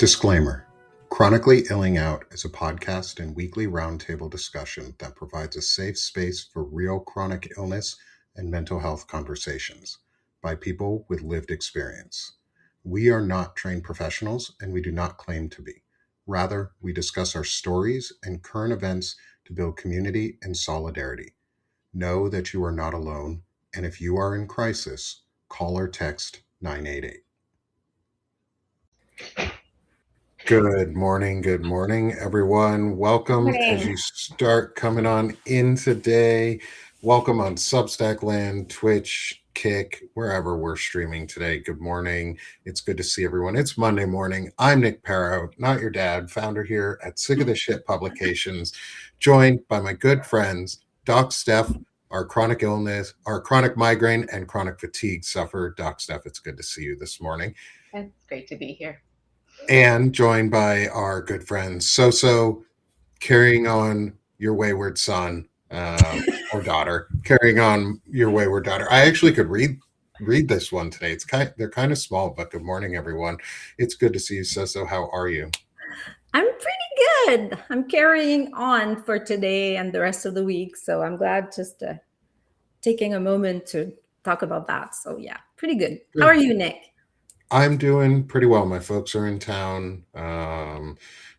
Disclaimer: Chronically Illing Out is a podcast and weekly roundtable discussion that provides a safe space for real chronic illness and mental health conversations by people with lived experience. We are not trained professionals and we do not claim to be. Rather, we discuss our stories and current events to build community and solidarity. Know that you are not alone, and if you are in crisis, call or text 988. Good morning, everyone. Welcome as you start coming on in today. Welcome on Substack Land, Twitch, Kick, wherever we're streaming today. Good morning. It's good to see everyone. It's Monday morning. I'm Nick Parrow, not your dad, founder here at Sick of the Shit Publications, joined by my good friends, Doc Steph, our chronic illness, our chronic migraine and chronic fatigue sufferer. Doc Steph, it's good to see you this morning. It's great to be here. And joined by our good friend Soso, carrying on your wayward son or daughter, carrying on your wayward daughter. I actually could read this one today. They're kind of small, but good morning, everyone. It's good to see you, Soso. How are you? I'm pretty good. I'm carrying on for today and the rest of the week. So I'm glad just taking a moment to talk about that. So yeah, pretty good. How are you, Nick? I'm doing pretty well. My folks are in town.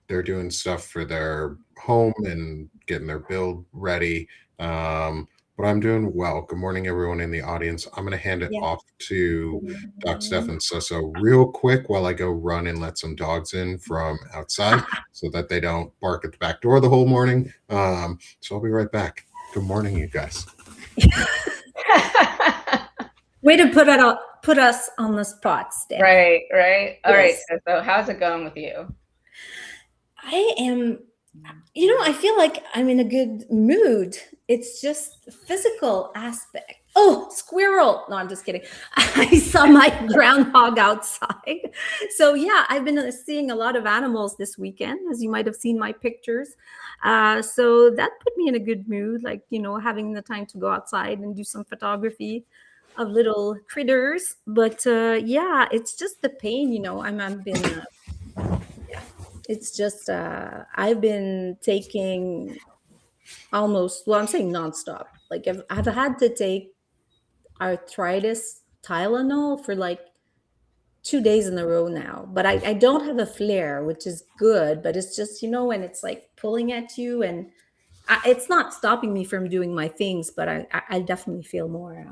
They're doing stuff for their home and getting their build ready. But I'm doing well. Good morning, everyone in the audience. I'm going to hand it off to Doc Steph and Soso real quick while I go run and let some dogs in from outside so that they don't bark at the back door the whole morning. So I'll be right back. Good morning, you guys. Way to put us on the spot, Steph. Right. All right. So how's it going with you? I am, I feel like I'm in a good mood. It's just the physical aspect. Oh, squirrel. No, I'm just kidding. I saw my groundhog outside. So yeah, I've been seeing a lot of animals this weekend, as you might have seen my pictures. So that put me in a good mood, like, having the time to go outside and do some photography of little critters. But yeah, it's just the pain, it's just I've been taking I'm saying nonstop. Like I've had to take arthritis Tylenol for like 2 days in a row now, but I don't have a flare, which is good, but it's just, when it's like pulling at you, and it's not stopping me from doing my things, but I definitely feel more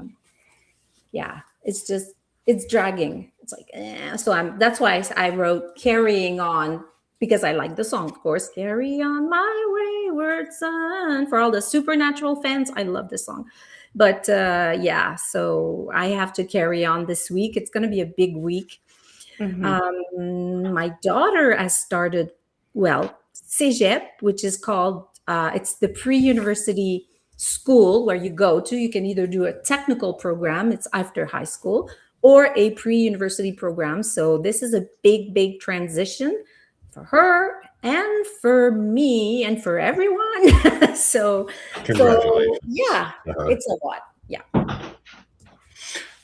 it's dragging. It's like, so that's why I wrote Carrying On, because I like the song, of course. Carry on my wayward son. For all the Supernatural fans, I love this song. But yeah, so I have to carry on this week. It's going to be a big week. Mm-hmm. My daughter has started, Cégep, which is called, it's the pre-university school where you go to. You can either do a technical program, it's after high school, or a pre-university program. So this is a big transition for her and for me and for everyone. so yeah, it's a lot. Yeah.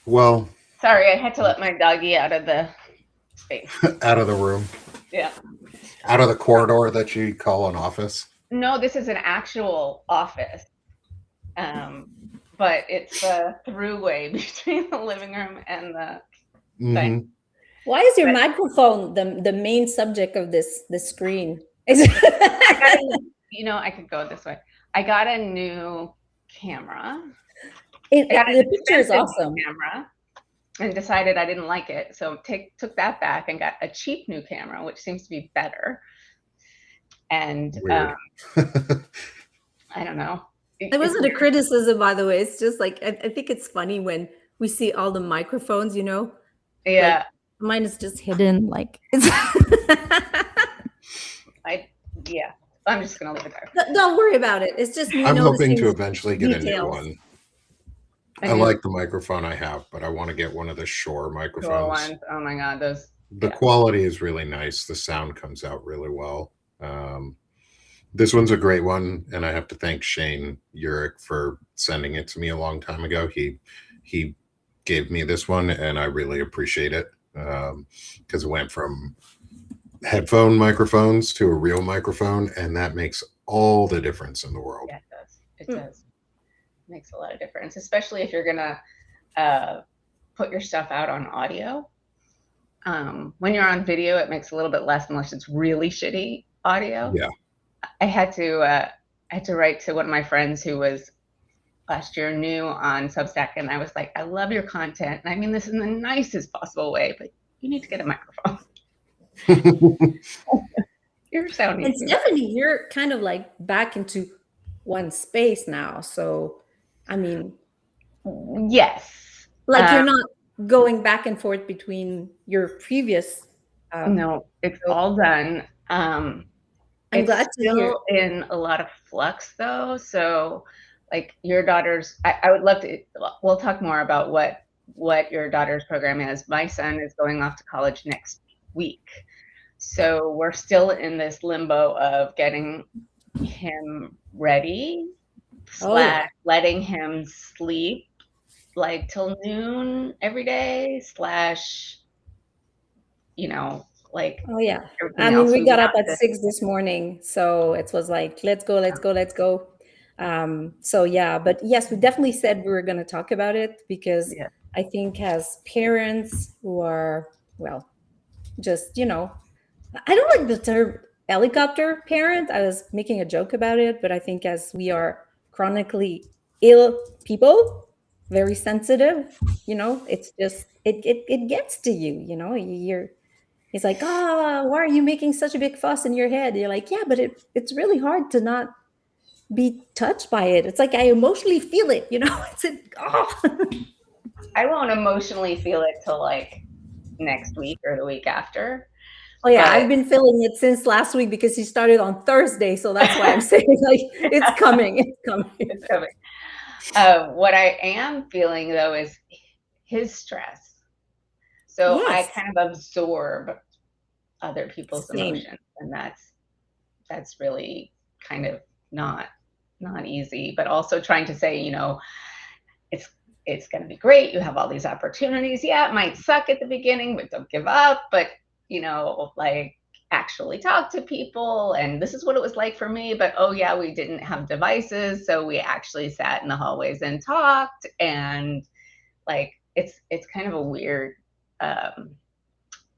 Well, sorry, I had to let my doggy out of the space. Out of the room. Yeah. Out of the corridor that you call an office. No, this is an actual office. But it's a throughway between the living room and the thing. Why is your microphone the main subject of this screen? I could go this way. I got a new camera. The picture is awesome. Camera, and decided I didn't like it, so took that back and got a cheap new camera, which seems to be better. And I don't know. It wasn't a criticism, by the way. It's just like, I think it's funny when we see all the microphones, Yeah. Like, mine is just hidden. Like, it's I'm just going to leave it there. Don't worry about it. It's just me. I'm hoping to eventually get details. a new one. I like the microphone I have, but I want to get one of the Shure microphones. Shure ones. Oh my God. The quality is really nice. The sound comes out really well. This one's a great one, and I have to thank Shane Urich for sending it to me a long time ago. He gave me this one, and I really appreciate it, because it went from headphone microphones to a real microphone, and that makes all the difference in the world. Yeah, it does. It does. It makes a lot of difference, especially if you're gonna put your stuff out on audio. When you're on video, it makes a little bit less unless it's really shitty audio. Yeah. I had to write to one of my friends who was last year new on Substack, and I was like, I love your content, and I mean this in the nicest possible way, but you need to get a microphone. You're sounding. And Stephanie, you're kind of like back into one space now. So, I mean, yes, like you're not going back and forth between your previous. No, it's all done. I'm It's glad to hear. still in a lot of flux though. So like your daughter's, I would love to, we'll talk more about what your daughter's program is. My son is going off to college next week. So we're still in this limbo of getting him ready, slash letting him sleep like till noon every day, slash, you know, like, Oh yeah. everything I mean, else we got up have at to- 6 this morning, so it was like, let's go. So yeah, but yes, we definitely said we were going to talk about it because Yeah. I think as parents who are, well, just, you know, I don't like the term helicopter parent. I was making a joke about it, but I think as we are chronically ill people, very sensitive, you know, it's just, it gets to you, you know, it's like, why are you making such a big fuss in your head? You're like, yeah, but it's really hard to not be touched by it. It's like I emotionally feel it, you know. It's like, I won't emotionally feel it till like next week or the week after. Oh yeah, But I've been feeling it since last week because he started on Thursday, so that's why I'm saying like it's coming. It's coming. it's coming. What I am feeling though is his stress. So Yes. I kind of absorb other people's Same. emotions, and that's really kind of not easy. But also trying to say, you know, it's going to be great. You have all these opportunities. Yeah, it might suck at the beginning, but don't give up. But you know, like actually talk to people, and this is what it was like for me. But oh yeah, we didn't have devices, so we actually sat in the hallways and talked, and like it's kind of a weird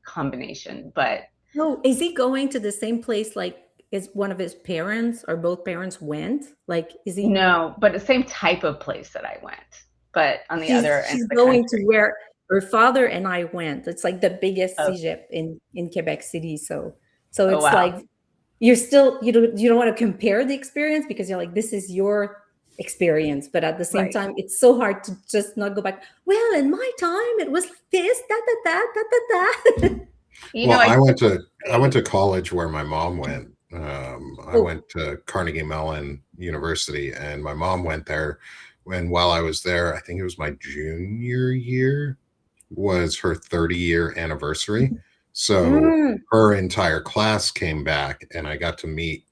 combination. But No, is he going to the same place like is one of his parents or both parents went? Like, is he? no, but the same type of place that I went, but on the other end He's of the going country. to where her father and I went. It's like the biggest Oh. cégep in Quebec City. So Oh, it's wow. like you're still you don't want to compare the experience because you're like this is your experience, but at the same Right. time it's so hard to just not go back. Well, in my time it was this that. You Well, know, I went to college where my mom went. I went to Carnegie Mellon University, and my mom went there. And while I was there, I think it was my junior year, was her 30-year anniversary. So her entire class came back, and I got to meet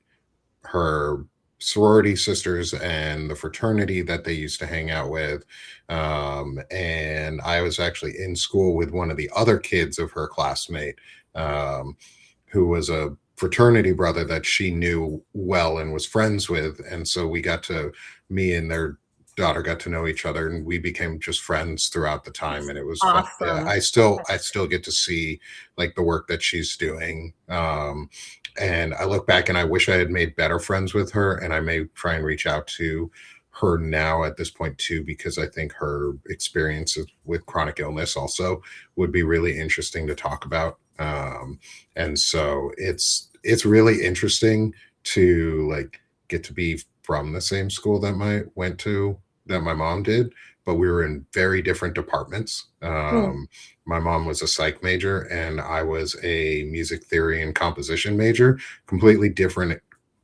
her sorority sisters and the fraternity that they used to hang out with. And I was actually in school with one of the other kids of her classmate, who was a fraternity brother that she knew well and was friends with. And so me and their daughter got to know each other, and we became just friends throughout the time. And it was fun. Awesome. Yeah, I still get to see like the work that she's doing. And I look back and I wish I had made better friends with her, and I may try and reach out to her now at this point too, because I think her experiences with chronic illness also would be really interesting to talk about. And so it's really interesting to like get to be from the same school that my mom did, but we were in very different departments. My mom was a psych major and I was a music theory and composition major, completely different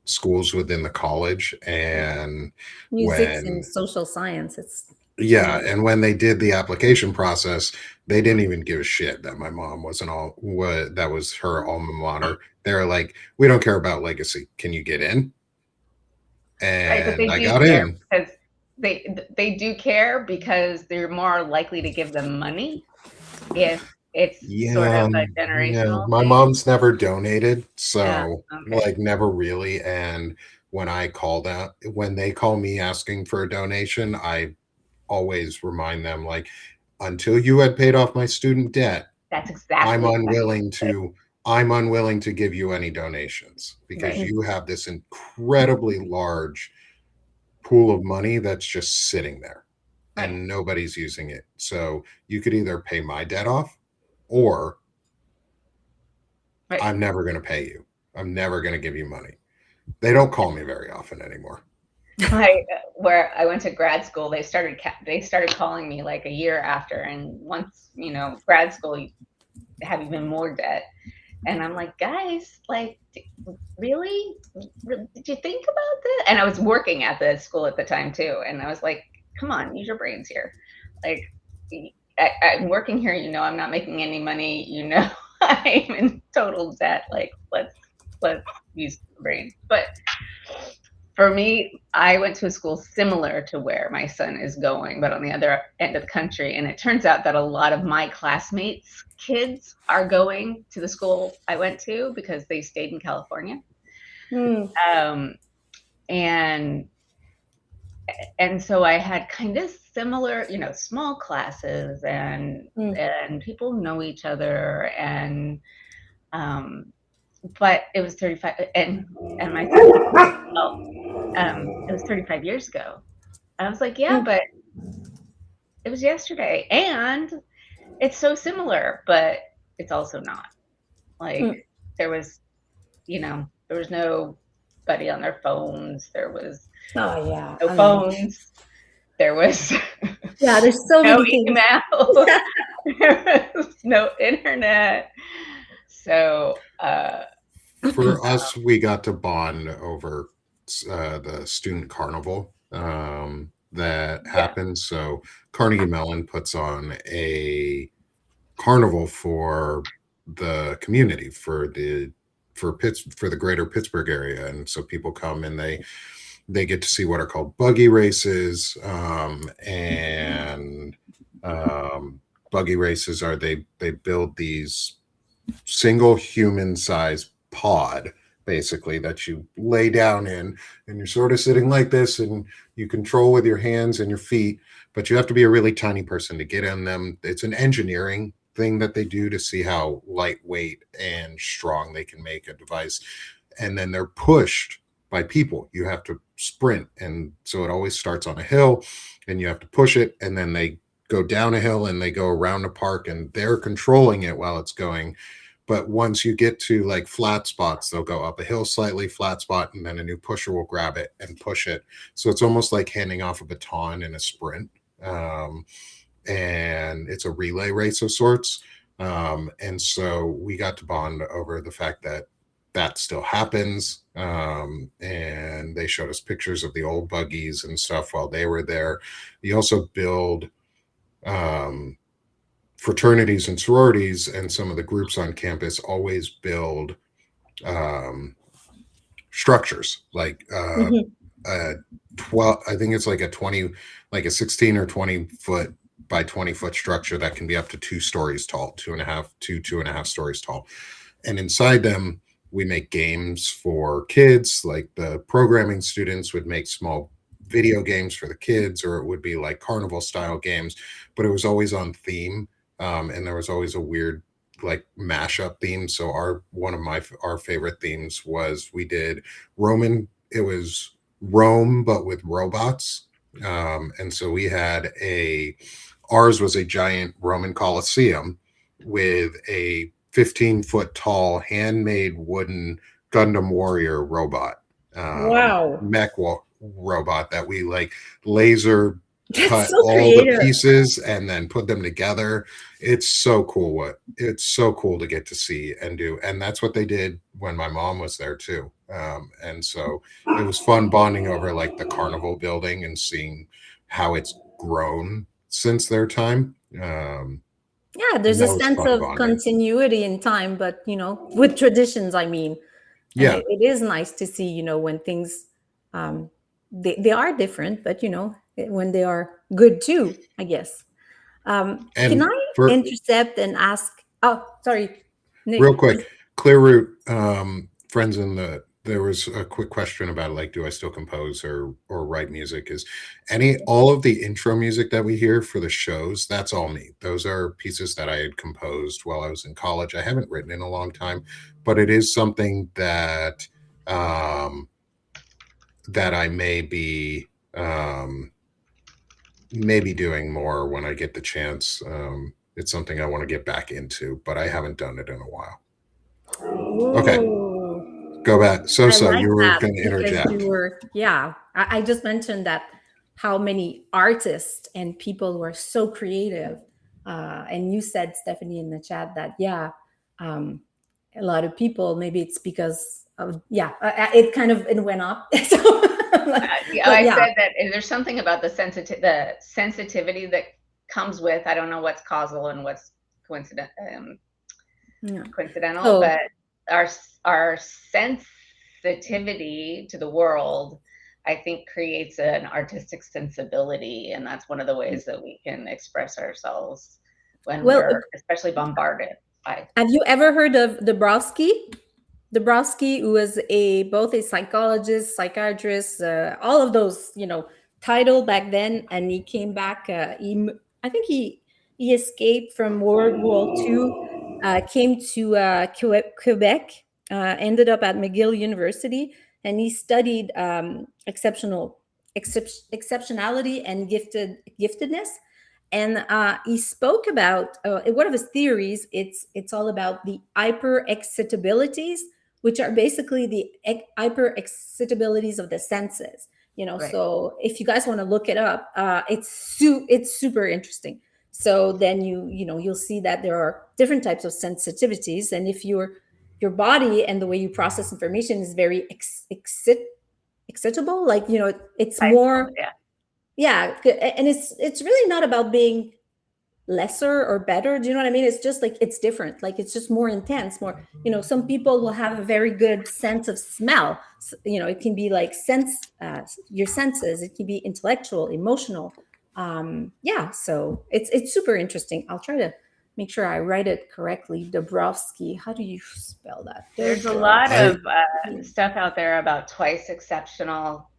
schools within the college. And Music and social science. and when they did the application process, they didn't even give a shit that my mom that was her alma mater. They're like, we don't care about legacy. Can you get in? And I got in. Because they do care because they're more likely to give them money if it's sort of a Yeah. generational My thing. mom's never donated, Yeah. so Okay. like never really. And when they call me asking for a donation, I always remind them like, until you had paid off my student debt, That's I'm exactly what I unwilling said. to I'm unwilling to give you any donations because Right. you have this incredibly large pool of money that's just sitting there Right. and nobody's using it. So you could either pay my debt off or Right. I'm never going to pay you. I'm never going to give you money. They don't call me very often anymore. Where I went to grad school, they started calling me like a year after, and once grad school, you have even more debt. And I'm like, guys, like, really? Did you think about this? And I was working at the school at the time too, and I was like, come on, use your brains here. Like, I'm working here. I'm not making any money. I'm in total debt. Like, let's use the brain. But for me, I went to a school similar to where my son is going, but on the other end of the country. And it turns out that a lot of my classmates' kids are going to the school I went to because they stayed in California. Mm. And so I had kind of similar, small classes, and people know each other, and but it was 35, and my son, it was 35 years ago. I was like, yeah, but it was yesterday, and it's so similar, but it's also not. Like, there was nobody on their phones. There was Oh yeah. no phones. There was yeah. There's so no many things. email. There was no internet. So For us, we got to bond over the student carnival that happens. So Carnegie Mellon puts on a carnival for the community for the greater Pittsburgh area, and so people come and they get to see what are called buggy races, and buggy races are they build these single human size pod basically that you lay down in, and you're sort of sitting like this and you control with your hands and your feet, but you have to be a really tiny person to get in them. It's an engineering thing that they do to see how lightweight and strong they can make a device, and then they're pushed by people. You have to sprint, and so it always starts on a hill and you have to push it, and then they go down a hill and they go around a park and they're controlling it while it's going. But once you get to like flat spots, they'll go up a hill slightly, flat spot, and then a new pusher will grab it and push it. So it's almost like handing off a baton in a sprint. And it's a relay race of sorts. And so we got to bond over the fact that still happens. And they showed us pictures of the old buggies and stuff while they were there. You also build fraternities and sororities, and some of the groups on campus always build structures like 12, I think it's like a 16 or 20 foot by 20 foot structure that can be up to 2 stories tall, 2.5 stories tall. And inside them, we make games for kids. Like the programming students would make small video games for the kids, or it would be like carnival style games, but it was always on theme. And there was always a weird like mashup theme. So one of our favorite themes was we did it was Rome, but with robots. And so we had ours was a giant Roman Colosseum with a 15-foot tall handmade wooden Gundam warrior robot. Wow. Mech robot that we like laser cut so all creative. the pieces and then put them together. It's so cool to get to see and do. And that's what they did when my mom was there too. And so it was fun bonding over like the carnival building and seeing how it's grown since their time. Yeah, there's a sense of bonding. continuity in time, but with traditions, I mean. Yeah, it is nice to see, when things they are different, but when they are good too, I guess. Can I intercept and ask. Oh, sorry, Nick. Real quick, Clear Root, friends there was a quick question about like, do I still compose or write music? Is all of the intro music that we hear for the shows, that's all me. Those are pieces that I had composed while I was in college. I haven't written in a long time, but it is something that that I may be doing more when I get the chance. It's something I want to get back into, but I haven't done it in a while. Ooh. Okay, go back. Soso, like you were going to interject. I just mentioned that how many artists and people were so creative. And you said, Stephanie, in the chat that, a lot of people, maybe it's because of, it kind of, it went up. So, I said that there's something about the sensitivity that comes with, I don't know what's causal and what's coincidental, but our sensitivity to the world, I think, creates an artistic sensibility, and that's one of the ways that we can express ourselves when we're especially bombarded by. Have you ever heard of Dabrowski? Dabrowski, who was both a psychologist, psychiatrist, all of those, title back then, and he came back. I think he escaped from World War II, came to Quebec, ended up at McGill University, and he studied exceptionality and giftedness. And he spoke about one of his theories. It's all about the hyperexcitabilities, which are basically the hyperexcitabilities of the senses. Right. So if you guys want to look it up, it's super interesting. So then you'll see that there are different types of sensitivities, and if your body and the way you process information is very excitable, like it's more. Yeah, and it's really not about being lesser or better. Do you know what I mean? It's just like it's different. Like it's just more intense. More, some people will have a very good sense of smell. So, it can be like your senses. It can be intellectual, emotional. So it's super interesting. I'll try to make sure I write it correctly. Dabrowski. How do you spell that? There's a lot of stuff out there about twice exceptional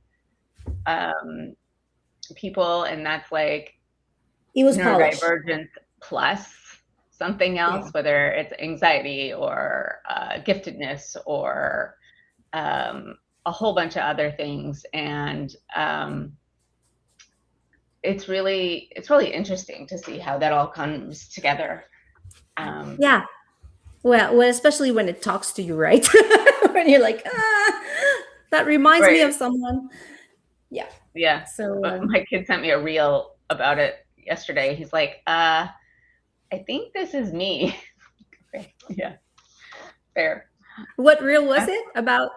people, and that's like neurodivergence plus something else, whether it's anxiety or giftedness or a whole bunch of other things, and it's really interesting to see how that all comes together. Well, especially when it talks to you, right? When you're like, that reminds me of someone. Yeah. So my kid sent me a reel about it yesterday. He's like, I think this is me. Yeah. Fair. What reel was it about?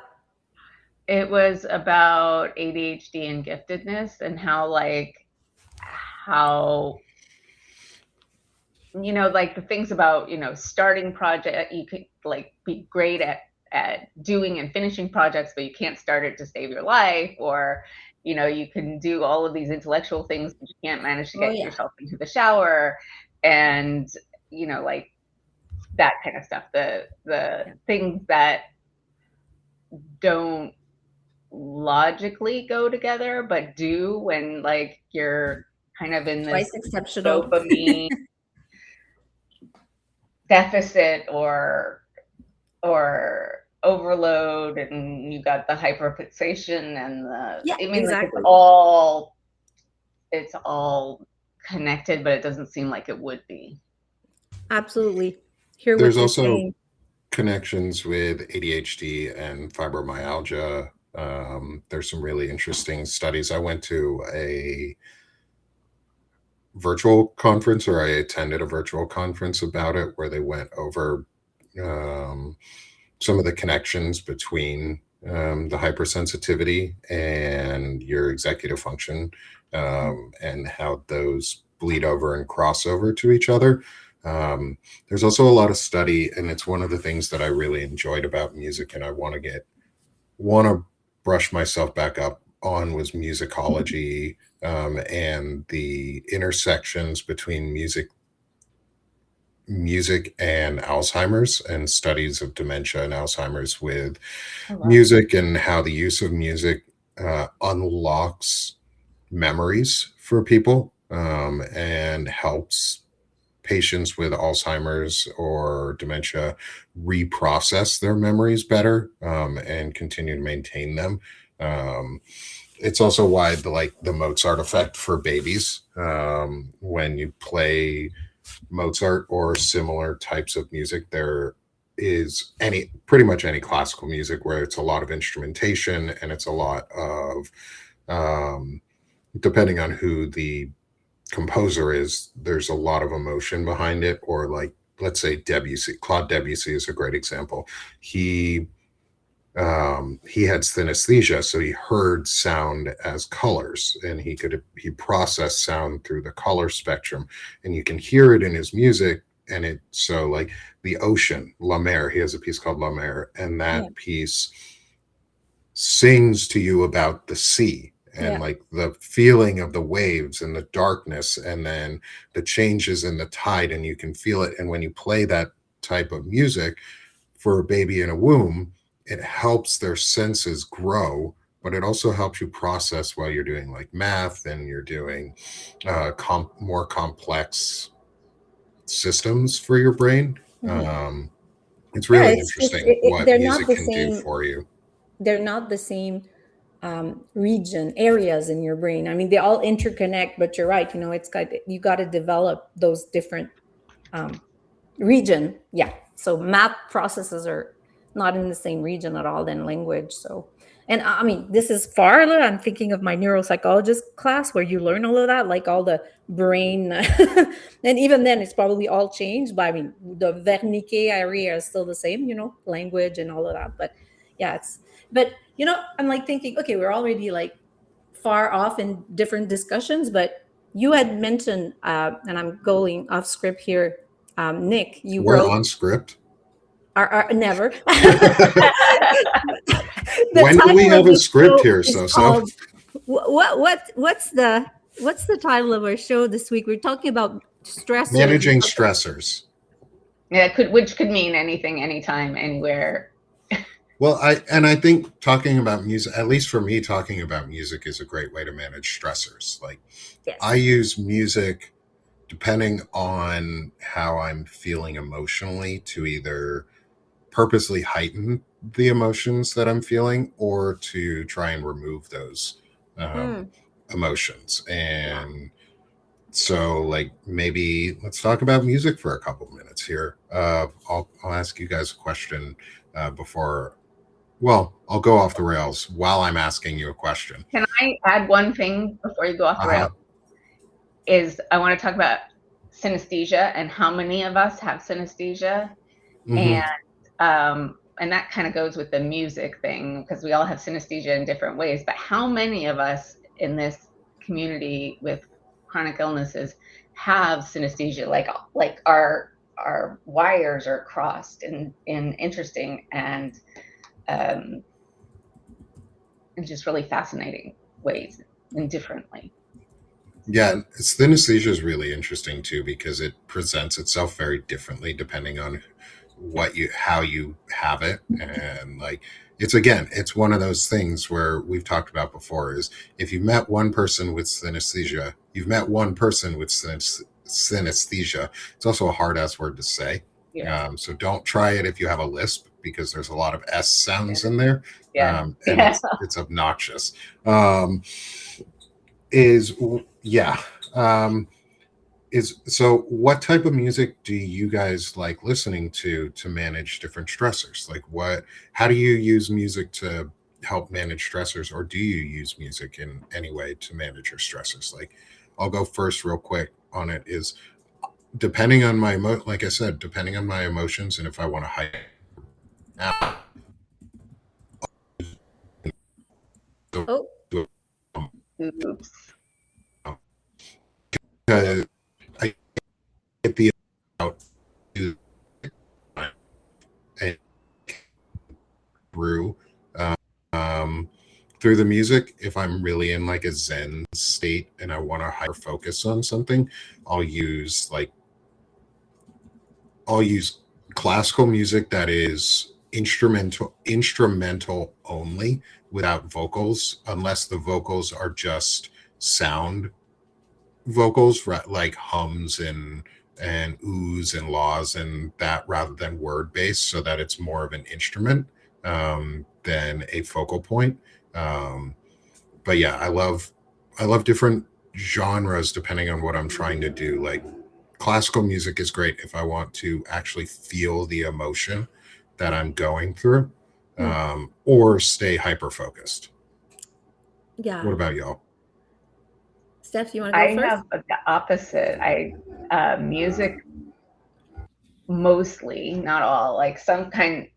It was about ADHD and giftedness, and how the things about, starting project, you could be great at doing and finishing projects, but you can't start it to save your life, or you can do all of these intellectual things, but you can't manage to get yourself into the shower, and that kind of stuff. The things that don't logically go together, but do when you're kind of in this dopamine deficit or overload, and you got the hyperfixation and exactly. It's all connected, but it doesn't seem like it would be. Absolutely. There's also connections with ADHD and fibromyalgia. There's some really interesting studies. I went to a virtual conference, or I attended a virtual conference about it, where they went over some of the connections between the hypersensitivity and your executive function, and how those bleed over and cross over to each other. There's also a lot of study, and it's one of the things that I really enjoyed about music, and I want to brush myself back up on, was musicology, and the intersections between music music and Alzheimer's and studies of dementia and Alzheimer's with Oh, wow. music and how the use of music unlocks memories for people and helps patients with Alzheimer's or dementia reprocess their memories better and continue to maintain them. It's also why the Mozart effect for babies. When you play Mozart or similar types of music, there is pretty much any classical music where it's a lot of instrumentation and it's a lot of depending on who the composer is, there's a lot of emotion behind it. Or like, let's say Claude Debussy is a great example. He had synesthesia, so he heard sound as colors, and he processed sound through the color spectrum, and you can hear it in his music. And so like the ocean, La Mer, he has a piece called La Mer, and that piece sings to you about the sea and like the feeling of the waves and the darkness and then the changes in the tide, and you can feel it. And when you play that type of music for a baby in a womb, it helps their senses grow, but it also helps you process while you're doing like math and you're doing more complex systems for your brain. It's really interesting what music can do for you. They're not the same region areas in your brain. I mean, they all interconnect, but you're right. You got to develop those different region. Yeah. So math processes are not in the same region at all than language. So, and I mean, this is far. I'm thinking of my neuropsychologist class where you learn all of that, like all the brain. And even then, it's probably all changed. But I mean, the Wernicke area is still the same, language and all of that. But yeah, I'm like thinking, okay, we're already like far off in different discussions, but you had mentioned, and I'm going off script here, Nick, we're on script. Never. When do we have a script here, Soso? What's the title of our show this week? We're talking about stressors. Managing stressors. Yeah, which could mean anything, anytime, anywhere. Well, I think talking about music, at least for me, talking about music is a great way to manage stressors. Like, yes. I use music depending on how I'm feeling emotionally to either purposely heighten the emotions that I'm feeling or to try and remove those emotions. And so, like, maybe let's talk about music for a couple minutes here. I'll ask you guys a question before. Well, I'll go off the rails while I'm asking you a question. Can I add one thing before you go off the rails? I want to talk about synesthesia and how many of us have synesthesia. And that kind of goes with the music thing, because we all have synesthesia in different ways. But how many of us in this community with chronic illnesses have synesthesia? Like our wires are crossed in interesting and just really fascinating ways and differently. Yeah, synesthesia is really interesting too, because it presents itself very differently depending on how you have it. And like, it's one of those things where we've talked about before is if you met one person with synesthesia, you've met one person with synesthesia. It's also a hard ass word to say. Yeah. So don't try it if you have a lisp, because there's a lot of S sounds in there. And it's obnoxious. So what type of music do you guys like listening to manage different stressors? Like how do you use music to help manage stressors, or do you use music in any way to manage your stressors? Like, I'll go first real quick on it is depending on my like I said, depending on my emotions, and if I want to hide out. Oops. I get the out and through the music. If I'm really in like a Zen state and I want to hyper focus on something, I'll use like I'll use classical music that is instrumental only without vocals, unless the vocals are just sound vocals, like hums and oohs and laws and that, rather than word based, so that it's more of an instrument than a focal point. Um, but yeah, I love different genres depending on what I'm trying to do. Like classical music is great if I want to actually feel the emotion that I'm going through, or stay hyper focused. Yeah. What about y'all? Steph, you want to I go first? have the opposite. Music mostly, not all. Like sometimes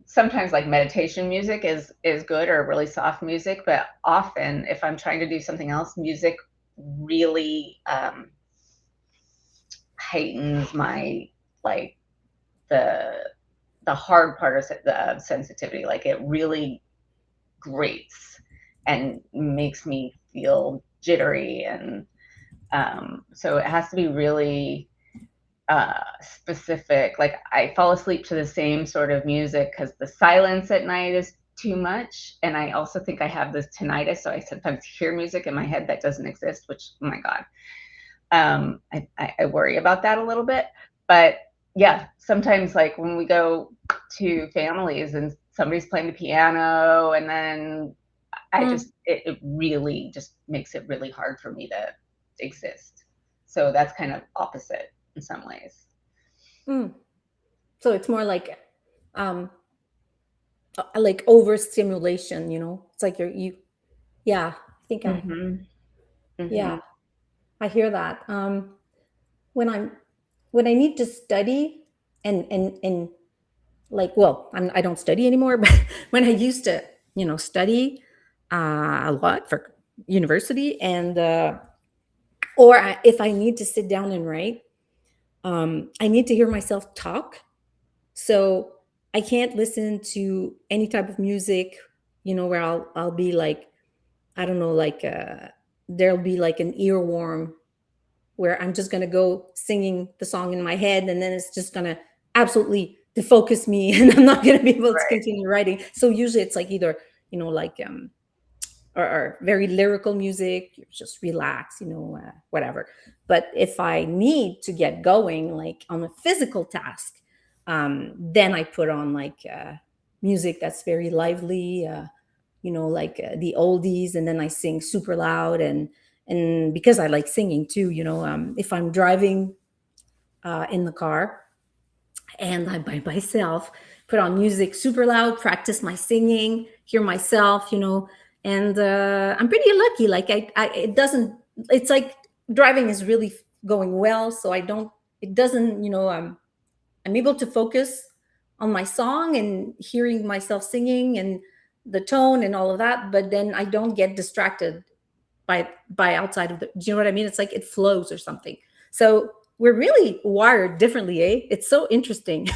like meditation music is good, or really soft music, but often if I'm trying to do something else, music really heightens my, like, the hard part of the sensitivity. Like it really grates and makes me feel jittery, and so it has to be really specific. Like I fall asleep to the same sort of music because the silence at night is too much, and I also think I have this tinnitus, so I sometimes hear music in my head that doesn't exist, which, oh my god, I worry about that a little bit. But yeah, sometimes like when we go to families and somebody's playing the piano, and then it really just makes it really hard for me to exist. So that's kind of opposite in some ways. So it's more like overstimulation, it's like yeah, I think yeah, I hear that. When I need to study and like, well, I don't study anymore, but when I used to, study a lot for university, and if I need to sit down and write, I need to hear myself talk. So I can't listen to any type of music, where I'll be like, I don't know, like there'll be like an earworm where I'm just gonna go singing the song in my head, and then it's just gonna absolutely defocus me, and I'm not gonna be able to Right. continue writing. So usually it's like either, like or very lyrical music, you just relax, whatever. But if I need to get going, like on a physical task, then I put on like music that's very lively, like the oldies, and then I sing super loud, and because I like singing too, if I'm driving in the car and I'm by myself, put on music super loud, practice my singing, hear myself, and I'm pretty lucky. Like it doesn't. It's like driving is really going well, so I don't. It doesn't. I'm able to focus on my song and hearing myself singing and the tone and all of that, but then I don't get distracted by outside of the. Do you know what I mean? It's like it flows or something. So we're really wired differently, eh? It's so interesting.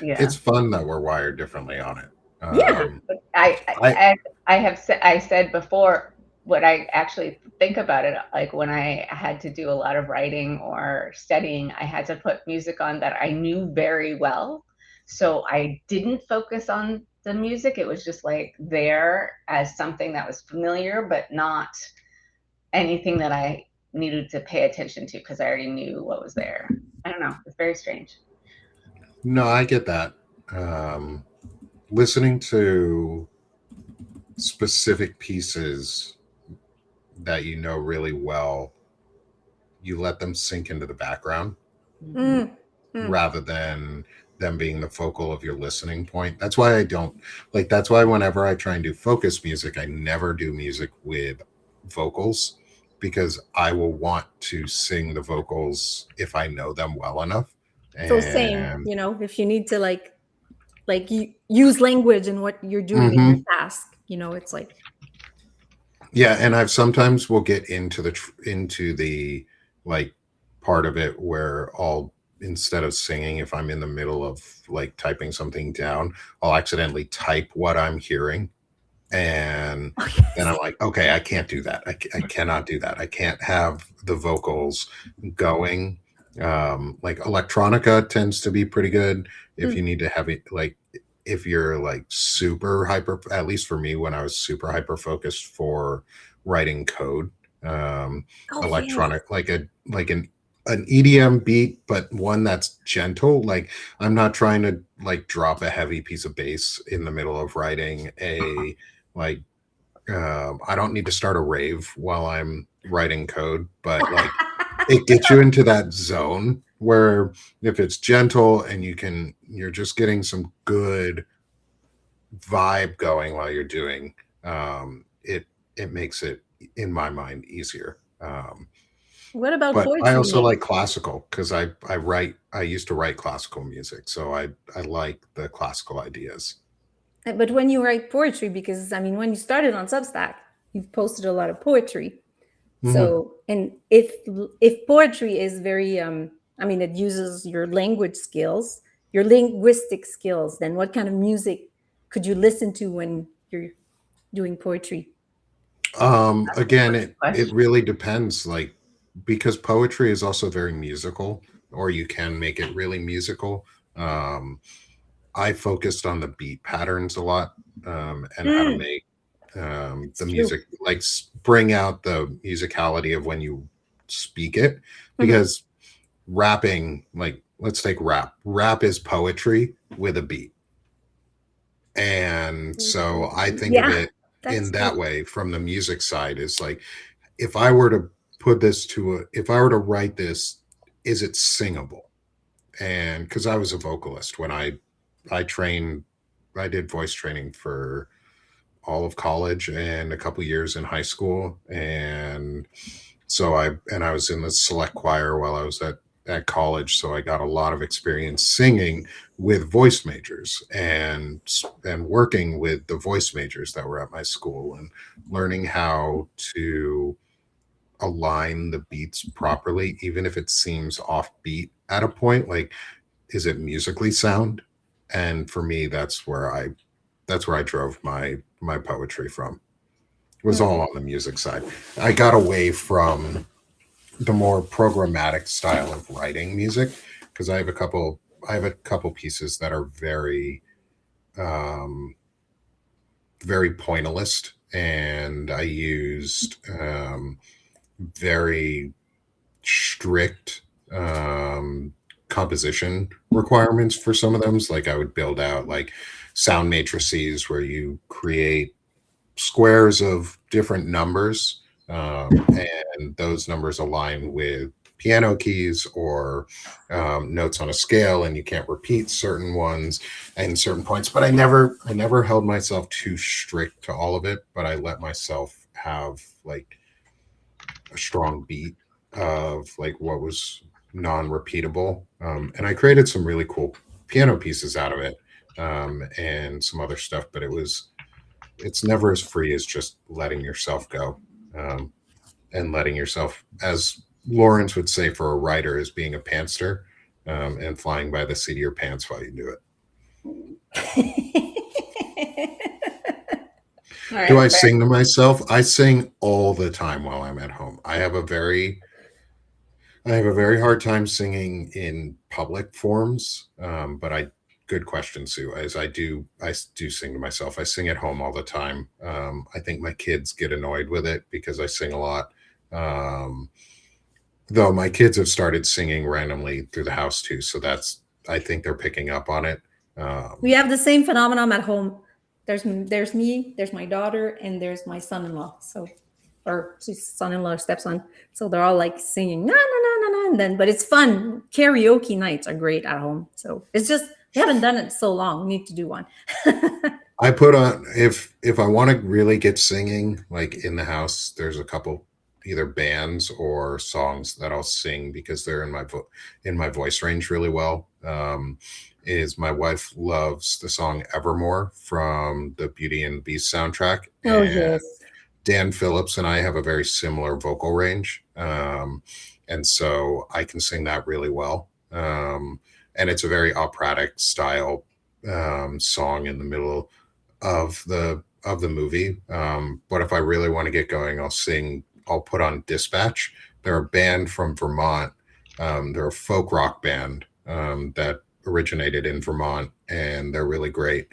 Yeah. It's fun that we're wired differently on it. Yeah. I said before what I actually think about it. Like when I had to do a lot of writing or studying, I had to put music on that I knew very well. So I didn't focus on the music. It was just like there as something that was familiar, but not anything that I needed to pay attention to because I already knew what was there. I don't know. It's very strange. No, I get that. Um, Listening to specific pieces that you know really well, you let them sink into the background rather than them being the focal of your listening point. That's why I don't like, that's why whenever I try and do focus music, I never do music with vocals, because I will want to sing the vocals if I know them well enough. So same, And if you need to like you use language in what you're doing in your task, it's like, yeah, and I've sometimes will get into the like part of it where I'll, instead of singing, if I'm in the middle of like typing something down, I'll accidentally type what I'm hearing, and then I'm like, okay, I can't do that. I cannot do that. I can't have the vocals going Like electronica tends to be pretty good if you need to have it, like if you're like super hyper, at least for me when I was super hyper focused for writing code. Oh yes. Electronic, like an EDM beat, but one that's gentle. Like I'm not trying to like drop a heavy piece of bass in the middle of writing a like I don't need to start a rave while I'm writing code, but like it gets you into that zone where if it's gentle and you're just getting some good vibe going while you're doing it makes it, in my mind, easier. What about But I poetry, also Nick? like classical because I used to write classical music, so I like the classical ideas. But when you write poetry, because I mean, when you started on Substack, you've posted a lot of poetry. Mhm. So, and if poetry is very, I mean, it uses your language skills, your linguistic skills, then what kind of music could you listen to when you're doing poetry? That's a Again, great it question. really depends, like because poetry is also very musical, or you can make it really musical. Um, I focused on the beat patterns a lot, and how to Mm, make it's the true. music, like bring out the musicality of when you speak it. Mhm. Because rapping, like let's take rap. Rap is poetry with a beat. And so I think of Yeah, it that's in true. that way from the music side is like if I were to put this to a if I were to write this, is it singable? And because I was a vocalist when I trained, I did voice training for all of college and a couple years in high school, and so I was in the select choir while I was at college, so I got a lot of experience singing with voice majors and working with the voice majors that were at my school and learning how to align the beats properly, even if it seems offbeat at a point. Like, is it musically sound? And for me, that's where I drove my poetry from. It was all Mm. on the music side. I got away from the more programmatic style of writing music because I have a couple pieces that are um, very pointillist, and I used very strict um, composition requirements for some of them. Like I would build out like sound matrices where you create squares of different numbers, and those numbers align with piano keys or notes on a scale, and you can't repeat certain ones and certain points. But I never held myself too strict to all of it, but I let myself have like a strong beat of like what was non-repeatable, and I created some really cool piano pieces out of it, and some other stuff. But it's never as free as just letting yourself go, um, and letting yourself, as Lawrence would say for a writer, is being a pantster, and flying by the seat of your pants while you do it. All Do right, I fair. sing to myself? I sing all the time while I'm at home. I have a very hard time singing in public forms, but I good question, Sue. As I do sing to myself. I sing at home all the time. I think my kids get annoyed with it because I sing a lot. Um, though my kids have started singing randomly through the house too, so that's I think they're picking up on it. We Um, have the same phenomenon at home. There's me, there's my daughter, and there's my son-in-law. So, or she's son-in-law, or stepson. So they're all like singing na na na na na, and then but it's fun. Karaoke nights are great at home. So it's just we haven't done it so long. We need to do one. I put on if I want to really get singing like in the house, there's a couple either bands or songs that I'll sing because they're in in my voice range really well. Is my wife loves the song Evermore from the Beauty and the Beast soundtrack, Oh and yes. Dan Phillips and I have a very similar vocal range, and so I can sing that really well. And it's a very operatic style song in the middle of the movie. But if I really want to get going, I'll sing. I'll put on Dispatch. They're a band from Vermont They're a folk rock band that originated in Vermont, and they're really great.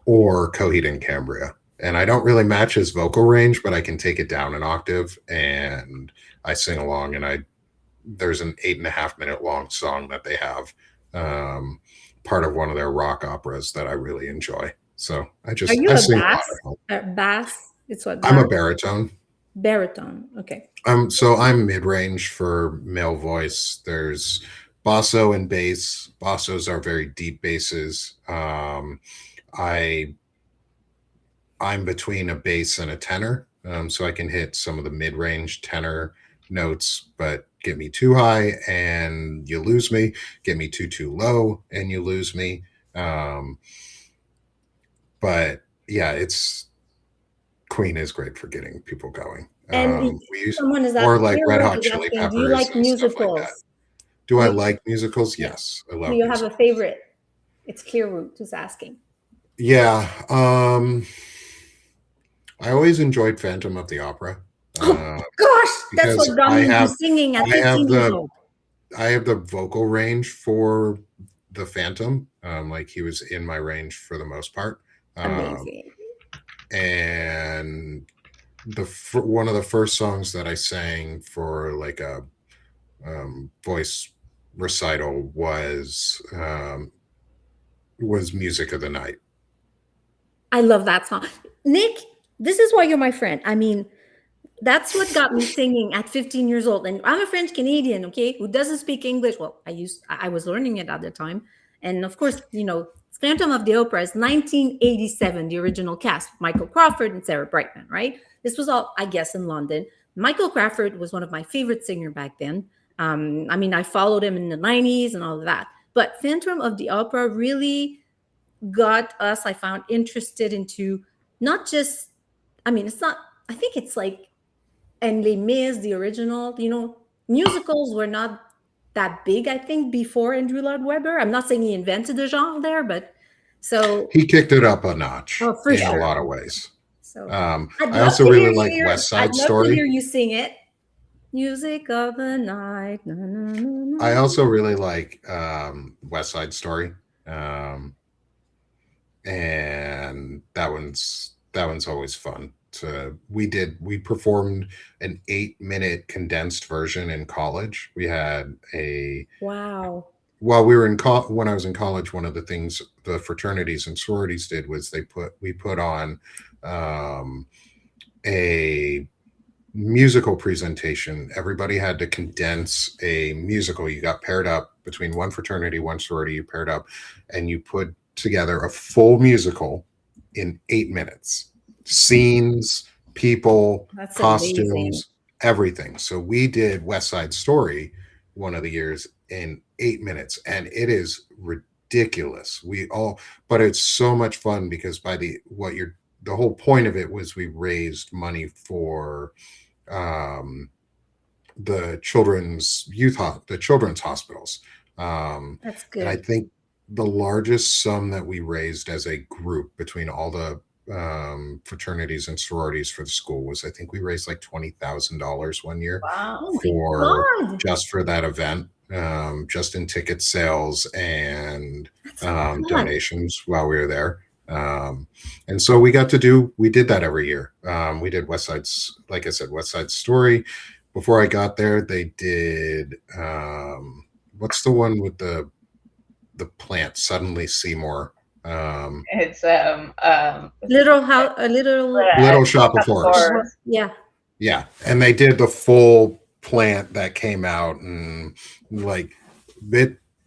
Or Coheed and Cambria. And I don't really match his vocal range, but I can take it down an octave, and I sing along. And there's an 8.5 minute long song that they have, part of one of their rock operas that I really enjoy. So Are you I a sing bass? a lot. Bass? It's what? I'm a Bass? baritone. Baritone. Okay. So I'm mid-range for male voice. There's basso and bass. Bassos are very deep basses. I'm between a bass and a tenor, so I can hit some of the mid-range tenor notes, but get me too high and you lose me. Get me too low and you lose me. But yeah, Queen is great for getting people going. And We someone is or asking, like Red Hot is Chili asking, do you Peppers like and stuff like that. musicals? Do I Do you- like musicals? Yeah. Yes, I Do love you have musicals. a favorite? It's Clearroot who's asking. Yeah. I always enjoyed Phantom of the Opera. Oh gosh, that's because what got me into singing at I have 15 years old. I have the vocal range for the Phantom. Like he was in my range for the most part. Amazing. And one of the first songs that I sang for like a voice recital was Music of the Night. I love that song. Nick, this is why you're my friend. I mean, that's what got me singing at 15 years old. And I'm a French Canadian, okay, who doesn't speak English. Well, I was learning it at the time. And of course, Phantom of the Opera is 1987, the original cast, Michael Crawford and Sarah Brightman, right? This was all, I guess, in London. Michael Crawford was one of my favorite singers back then. I mean, I followed him in the 90s and all of that. But Phantom of the Opera really got us, I found, interested into not just, I mean, it's not, I think it's like, and Les Mis, the original, musicals were not that big, I think, before Andrew Lloyd Webber. I'm not saying he invented the genre there, but so. He kicked it up a notch Oh, for in sure. a lot of ways. So I also really like West Side Story. I'd love to hear you sing it. Music of the night. Na, na, na, na. I also really like West Side Story. And that one's always fun. We performed an 8-minute condensed version in college. We had Wow. While we were when I was in college, one of the things the fraternities and sororities did was we put on a musical presentation. Everybody had to condense a musical. You got paired up between one fraternity, one sorority, you paired up, and you put together a full musical in 8 minutes. Scenes, people, That's costumes, amazing. Everything. So we did West Side Story one of the years in 8 minutes, and it is ridiculous. But it's so much fun because the whole point of it was we raised money for the children's hospitals. That's good. And I think the largest sum that we raised as a group between all the fraternities and sororities for the school was, I think we raised like $20,000 one year. Wow. Just for that event, just in ticket sales and donations while we were there. And so we did that every year. We did West Side Story. Before I got there, they did, what's the one with the plant, Suddenly Seymour? It's Little Shop of Horrors. Yeah. And they did the full plant that came out, and like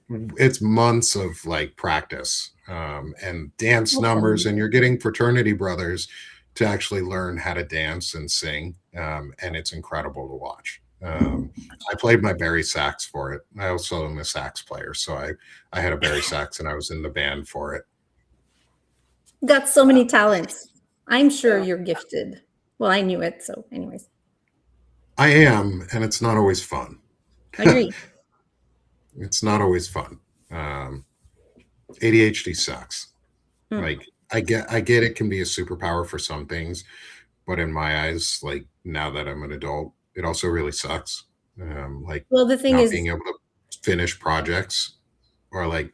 it's months of like practice and dance numbers, and you're getting fraternity brothers to actually learn how to dance and sing, and it's incredible to watch. I played my bari sax for it. I also am a sax player, so I had a bari sax and I was in the band for it. Got so many talents. I'm sure you're gifted. Well, I knew it, so anyways. I am, and it's not always fun. I agree. It's not always fun. ADHD sucks. Like I get it can be a superpower for some things, but in my eyes, like now that I'm an adult, it also really sucks. Like Well, the thing not is, being able to finish projects or like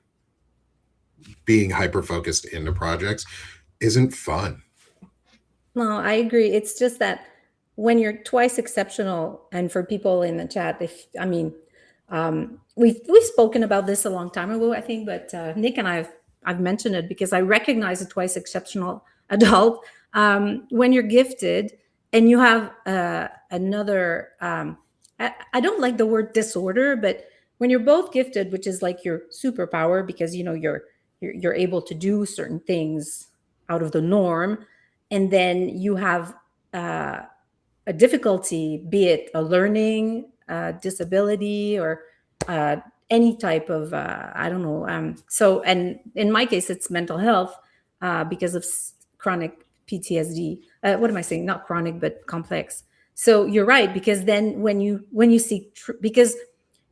being hyper focused into projects isn't fun. no, I agree. It's just that when you're twice exceptional, and for people in the chat, if I mean, we've spoken about this a long time ago, I think, but Nick and I've mentioned it because I recognize a twice exceptional adult. When you're gifted and you have another, I don't like the word disorder, but when you're both gifted, which is like your superpower, because you know you're able to do certain things out of the norm, and then you have uh, a difficulty, be it a learning disability or uh, any type of I don't know. So, and in my case, it's mental health because of chronic PTSD. What am I saying? Not chronic, but complex. So you're right, because then when you see because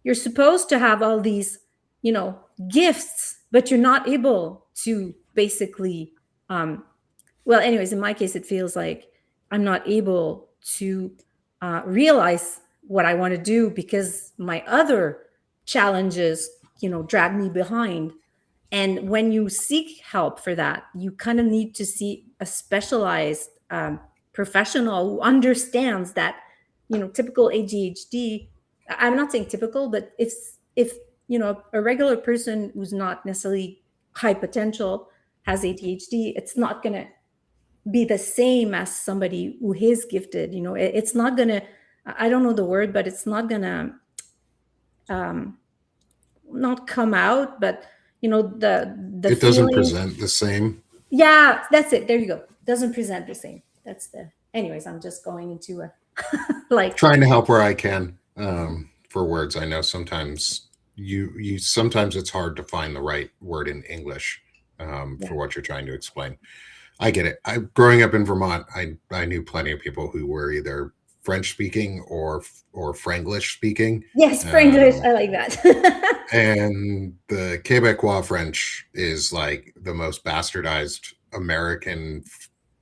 you're supposed to have all these, you know, gifts, but you're not able to basically well, anyways, in my case, it feels like I'm not able to realize what I want to do because my other challenges, you know, drag me behind. And when you seek help for that, you kind of need to see a specialized professional who understands that, you know, typical ADHD. I'm not saying typical, but if you know a regular person who's not necessarily high potential has ADHD, it's not going to be the same as somebody who is gifted. You know, it's not gonna, I don't know the word, but it's not gonna not come out, but you know, the It doesn't feeling. present the same. Yeah, that's it. There you go. Doesn't present the same. That's the, anyways, I'm just going into a like Trying to help where I can for words. I know sometimes sometimes it's hard to find the right word in English for what you're trying to explain. I get it. Growing up in Vermont, I knew plenty of people who were either French speaking or Franglish speaking. yes, Franglish. I like that. And the Quebecois French is like the most bastardized American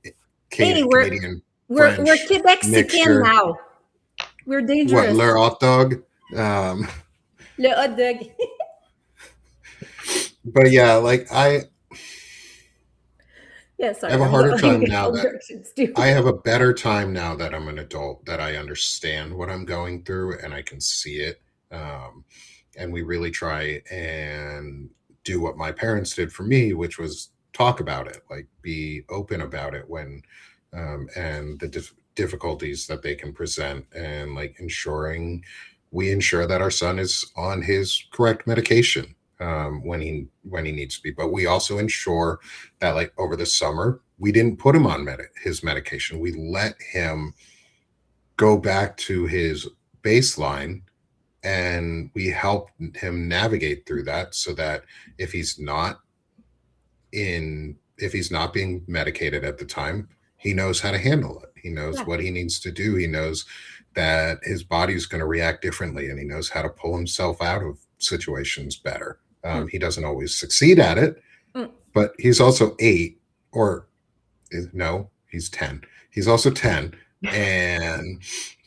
Hey, Canadian we're French Quebexican mixture. now. We're What, dangerous. le hot dog? Le hot dog. But yeah, like Yeah, sorry. I have a I'm harder going time in now all that directions too. I have a better time now that I'm an adult, that I understand what I'm going through and I can see it. And we really try and do what my parents did for me, which was talk about it, like be open about it when, and the difficulties that they can present, and like we ensure that our son is on his correct medication when he needs to be. But we also ensure that like over the summer we didn't put him on his medication. We let him go back to his baseline, and we help him navigate through that, so that if he's not being medicated at the time, he knows how to handle it. He knows what he needs to do. He knows that his body's going to react differently, and he knows how to pull himself out of situations better. He doesn't always succeed at it, but he's also 8, or no, he's 10. He's also 10, and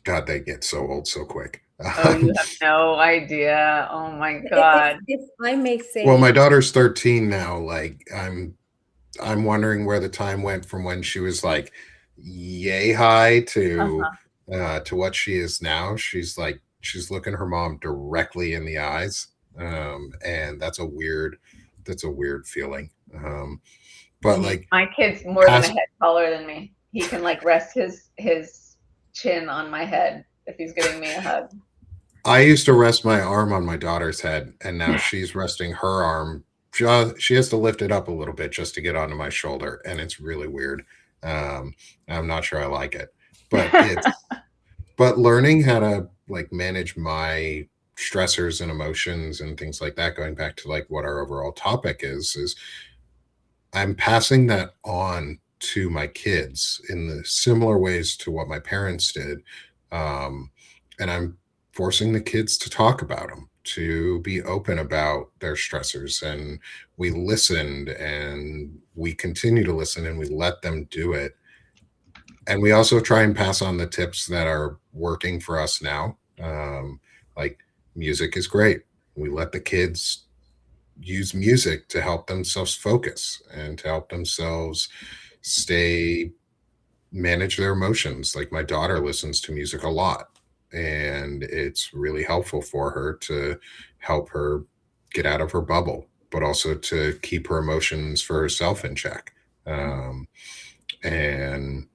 God, they get so old so quick. Oh, you have no idea. Oh my God. If I may say, Well, my daughter's 13 now. Like I'm wondering where the time went from when she was like yay high to what she is now. She's looking her mom directly in the eyes, and that's a weird feeling. But like my kid's more than a head taller than me. He can like rest his chin on my head if he's giving me a hug. I used to rest my arm on my daughter's head, and now she's resting her arm. She has to lift it up a little bit just to get onto my shoulder, and it's really weird. I'm not sure I like it, but learning how to like manage my stressors and emotions and things like that, going back to like what our overall topic is I'm passing that on to my kids in the similar ways to what my parents did. And I'm forcing the kids to talk about them, to be open about their stressors. And we listened, and we continue to listen, and we let them do it. And we also try and pass on the tips that are working for us now. Like, music is great. We let the kids use music to help themselves focus and to help themselves stay manage their emotions. Like, my daughter listens to music a lot, and it's really helpful for her to help her get out of her bubble, but also to keep her emotions for herself in check. And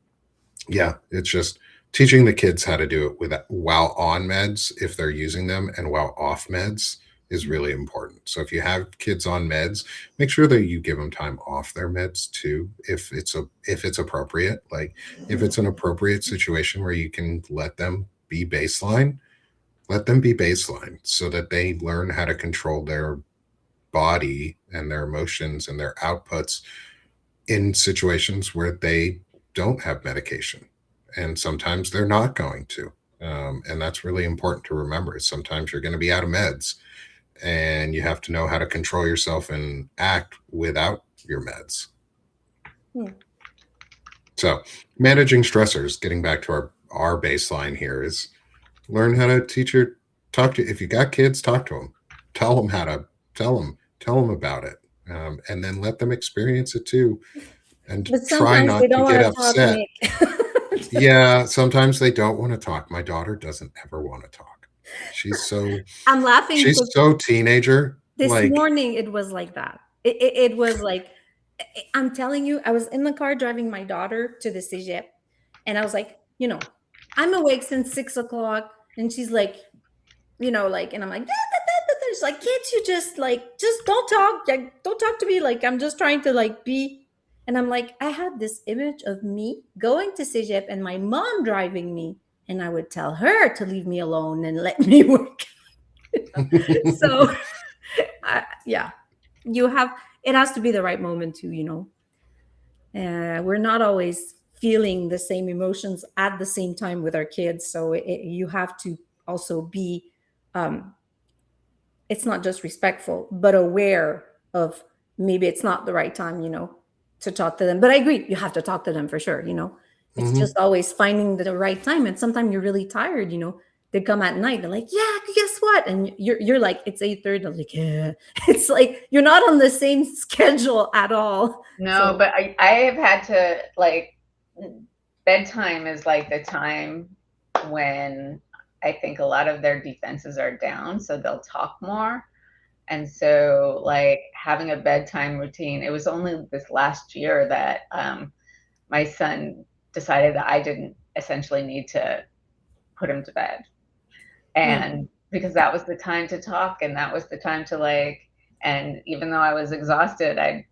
yeah, it's just teaching the kids how to do it with while on meds if they're using them, and while off meds is really important. So if you have kids on meds, make sure that you give them time off their meds too, if it's appropriate. Like, if it's an appropriate situation where you can let them be baseline, let them be baseline so that they learn how to control their body and their emotions and their outputs in situations where they don't have medication. And sometimes they're not going to. And that's really important to remember. Sometimes you're going to be out of meds, and you have to know how to control yourself and act without your meds. So managing stressors, getting back to our baseline here, is learn how to talk to, if you got kids, talk to them, tell them about it. And then let them experience it too. And But try sometimes they not to don't get want to talk, upset. Nick. Yeah, sometimes they don't want to talk. My daughter doesn't ever want to talk. I'm laughing She's because so teenager. this Like, morning it was like that. It was like, I'm telling you, I was in the car driving my daughter to the cégep, and I was like, I'm awake since 6 o'clock, and she's like, like, and I'm like, She's like, can't you just don't talk, like, don't talk to me, like, I'm just trying to like be. And I'm like, I had this image of me going to cégep and my mom driving me, and I would tell her to leave me alone and let me work. So yeah, it has to be the right moment too. We're not always feeling the same emotions at the same time with our kids, so you have to also be it's not just respectful but aware of, maybe it's not the right time to talk to them. But I agree, you have to talk to them for sure. It's just always finding the right time. And sometimes you're really tired. They come at night, they're like, yeah, guess what, and you're like, it's 8:30. I'm like, yeah. It's like you're not on the same schedule at all. No, So but I have had to, like, bedtime is like the time when I think a lot of their defenses are down, so they'll talk more. And so, like, having a bedtime routine, it was only this last year that my son decided that I didn't essentially need to put him to bed. And because that was the time to talk, and that was the time to, like, and even though I was exhausted, I'd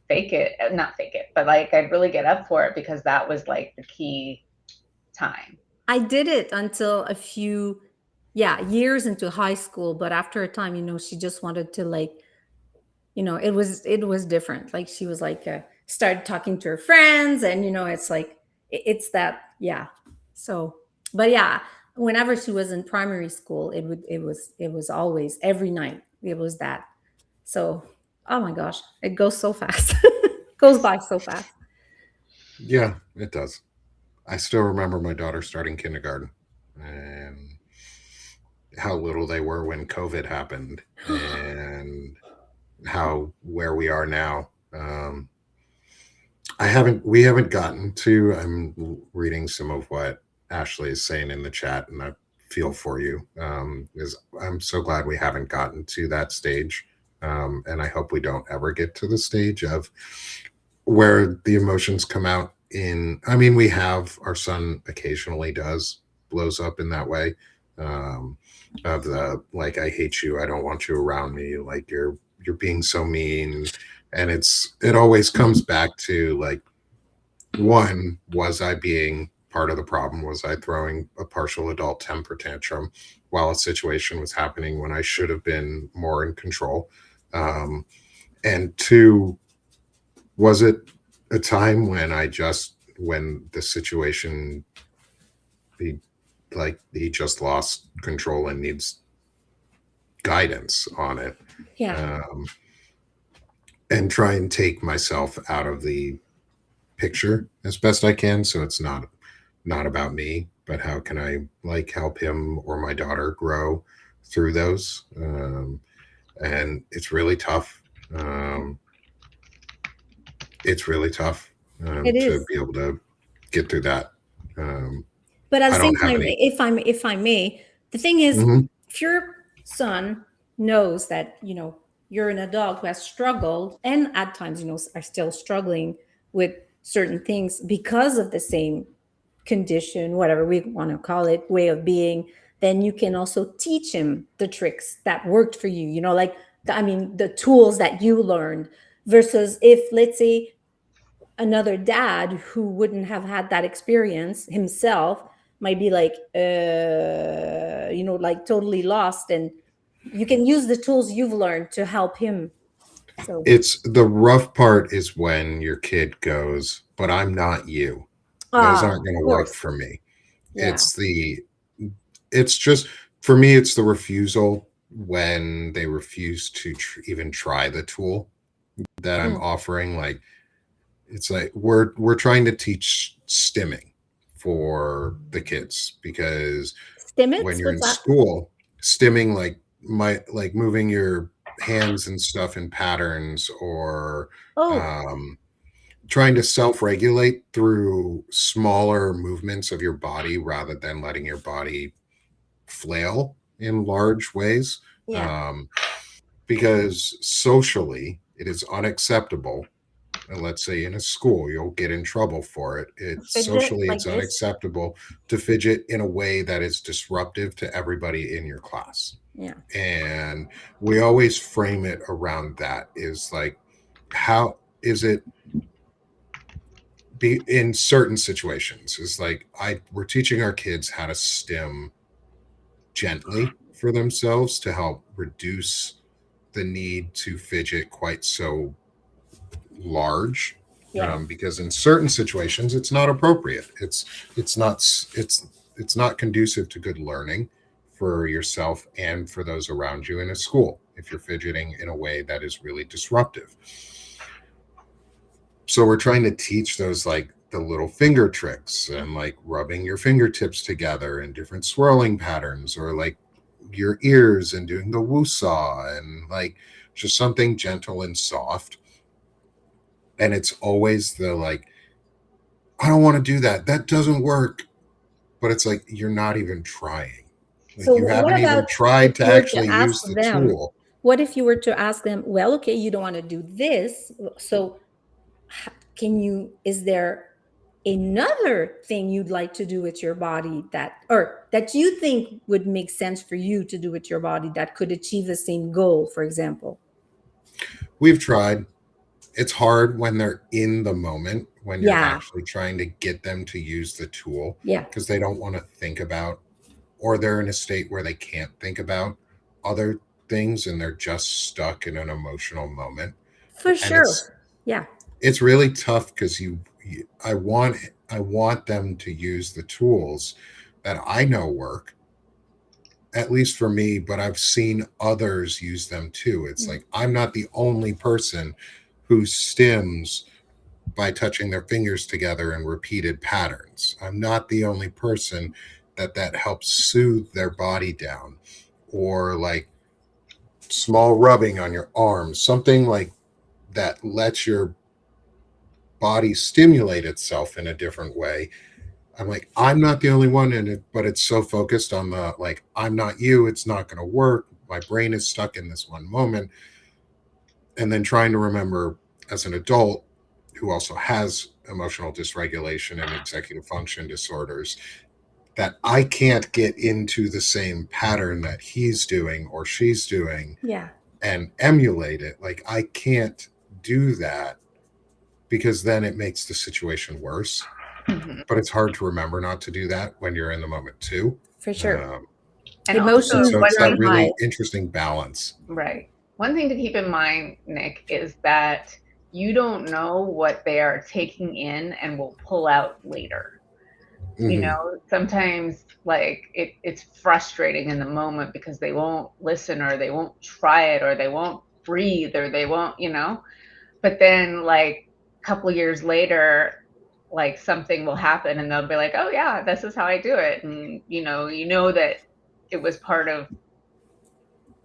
fake it, not fake it, but like I'd really get up for it because that was like the key time. I did it until a few years into high school, but after a time, she just wanted to, like, it was different. Like, she was like, started talking to her friends, and it's like, it's that. So, but whenever she was in primary school, it was always every night. It was that. So, oh my gosh, it goes so fast. Goes by so fast. yeah, it does. I still remember my daughter starting kindergarten and how little they were when COVID happened, and where we are now. We haven't gotten to, I'm reading some of what Ashley is saying in the chat, and I feel for you. Is I'm so glad we haven't gotten to that stage. And I hope we don't ever get to the stage of where the emotions come out we have, our son occasionally blows up in that way. Of the, like, I hate you, I don't want you around me, like, you're being so mean. And it always comes back to, like, one, was I being part of the problem? Was I throwing a partial adult temper tantrum while a situation was happening when I should have been more in control? And two, was it a time when when the situation, he just lost control and needs guidance on it? And try and take myself out of the picture as best I can, so it's not about me. but how can I like help him or my daughter grow through those? And it's really tough. It's really tough It to is. be able to get through that. Um, But at I the don't same have time, any. if I may, the thing is, Mhm. if your son knows that you're an adult who has struggled and at times are still struggling with certain things because of the same condition, whatever we want to call it, way of being, then you can also teach him the tricks that worked for you. Like the tools that you learned. Versus if, let's say, another dad who wouldn't have had that experience himself might be like like totally lost, and you can use the tools you've learned to help him. So It's the rough part is when your kid goes, but I'm not you. Those aren't of going to work course. for me. Yeah. It's the, it's just, for me, it's the refusal when they refuse to even try the tool that I'm Mm. offering. Like, it's like we're trying to teach stimming for the kids because when Stimets, you're what's in that? school, stimming like moving your hands and stuff in patterns or Oh, um, trying to self-regulate through smaller movements of your body rather than letting your body flail in large ways. yeah. Um, because socially, it is unacceptable. And let's say in a school, you'll get in trouble for it. Fidget Socially, like it's this. unacceptable to fidget in a way that is disruptive to everybody in your class. Yeah. And we always frame it around that is like, how is it be in certain situations is like we're teaching our kids how to stim gently for themselves to help reduce the need to fidget quite so large, Yeah. because in certain situations it's not appropriate. It's not it's not conducive to good learning for yourself and for those around you in a school if you're fidgeting in a way that is really disruptive. So we're trying to teach those like the little finger tricks and like rubbing your fingertips together in different swirling patterns or like your ears and doing the woo-saw and like just something gentle and soft. And it's always the like, I don't want to do that. That doesn't work. But it's like you're not even trying. Like So you what haven't about even if tried to you were to actually ask use the them? tool. What if you were to ask them, well, okay, you don't want to do this. So can you, is there another thing you'd like to do with your body that you think would make sense for you to do with your body that could achieve the same goal, for example? We've tried. It's hard when they're in the moment when you're Yeah. actually trying to get them to use the tool Yeah. because they don't want to think about, or they're in a state where they can't think about other things and they're just stuck in an emotional moment. For And sure. Yeah. it's really tough because I want them to use the tools that I know work, at least for me, but I've seen others use them too. It's like I'm not the only person who stims by touching their fingers together in repeated patterns. I'm not the only person that helps soothe their body down, or like small rubbing on your arms, something like that lets your body stimulate itself in a different way. I'm like, I'm not the only one in it, but it's so focused on the like, I'm not you, it's not going to work. My brain is stuck in this one moment. And then trying to remember as an adult who also has emotional dysregulation and executive function disorders that I can't get into the same pattern that he's doing or she's doing Yeah. and emulate it. Like, I can't do that because then it makes the situation worse. Mhm. But it's hard to remember not to do that when you're in the moment too. For sure. Um, And also, and Emotions so it's run that high. really interesting balance. right. One thing to keep in mind, Nick, is that you don't know what they are taking in and will pull out later. You Mhm. know, sometimes like it's frustrating in the moment because they won't listen or they won't try it or they won't breathe or they won't, but then like a couple years later, like something will happen and they'll be like, oh yeah, this is how I do it. And you know that it was part of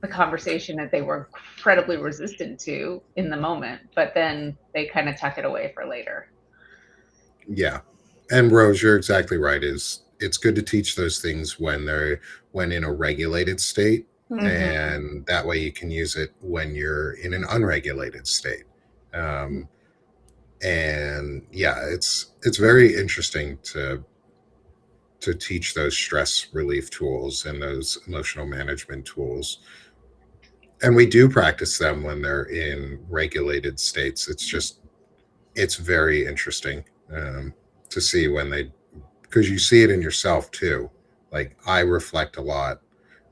the conversation that they were incredibly resistant to in the moment, but then they kind of tuck it away for later. Yeah. And Rose, you're exactly right. It's good to teach those things when in a regulated state, Mhm. and that way you can use it when you're in an unregulated state. And yeah, it's very interesting to teach those stress relief tools and those emotional management tools. And we do practice them when they're in regulated states. It's very interesting to see when they, because you see it in yourself too. Like I reflect a lot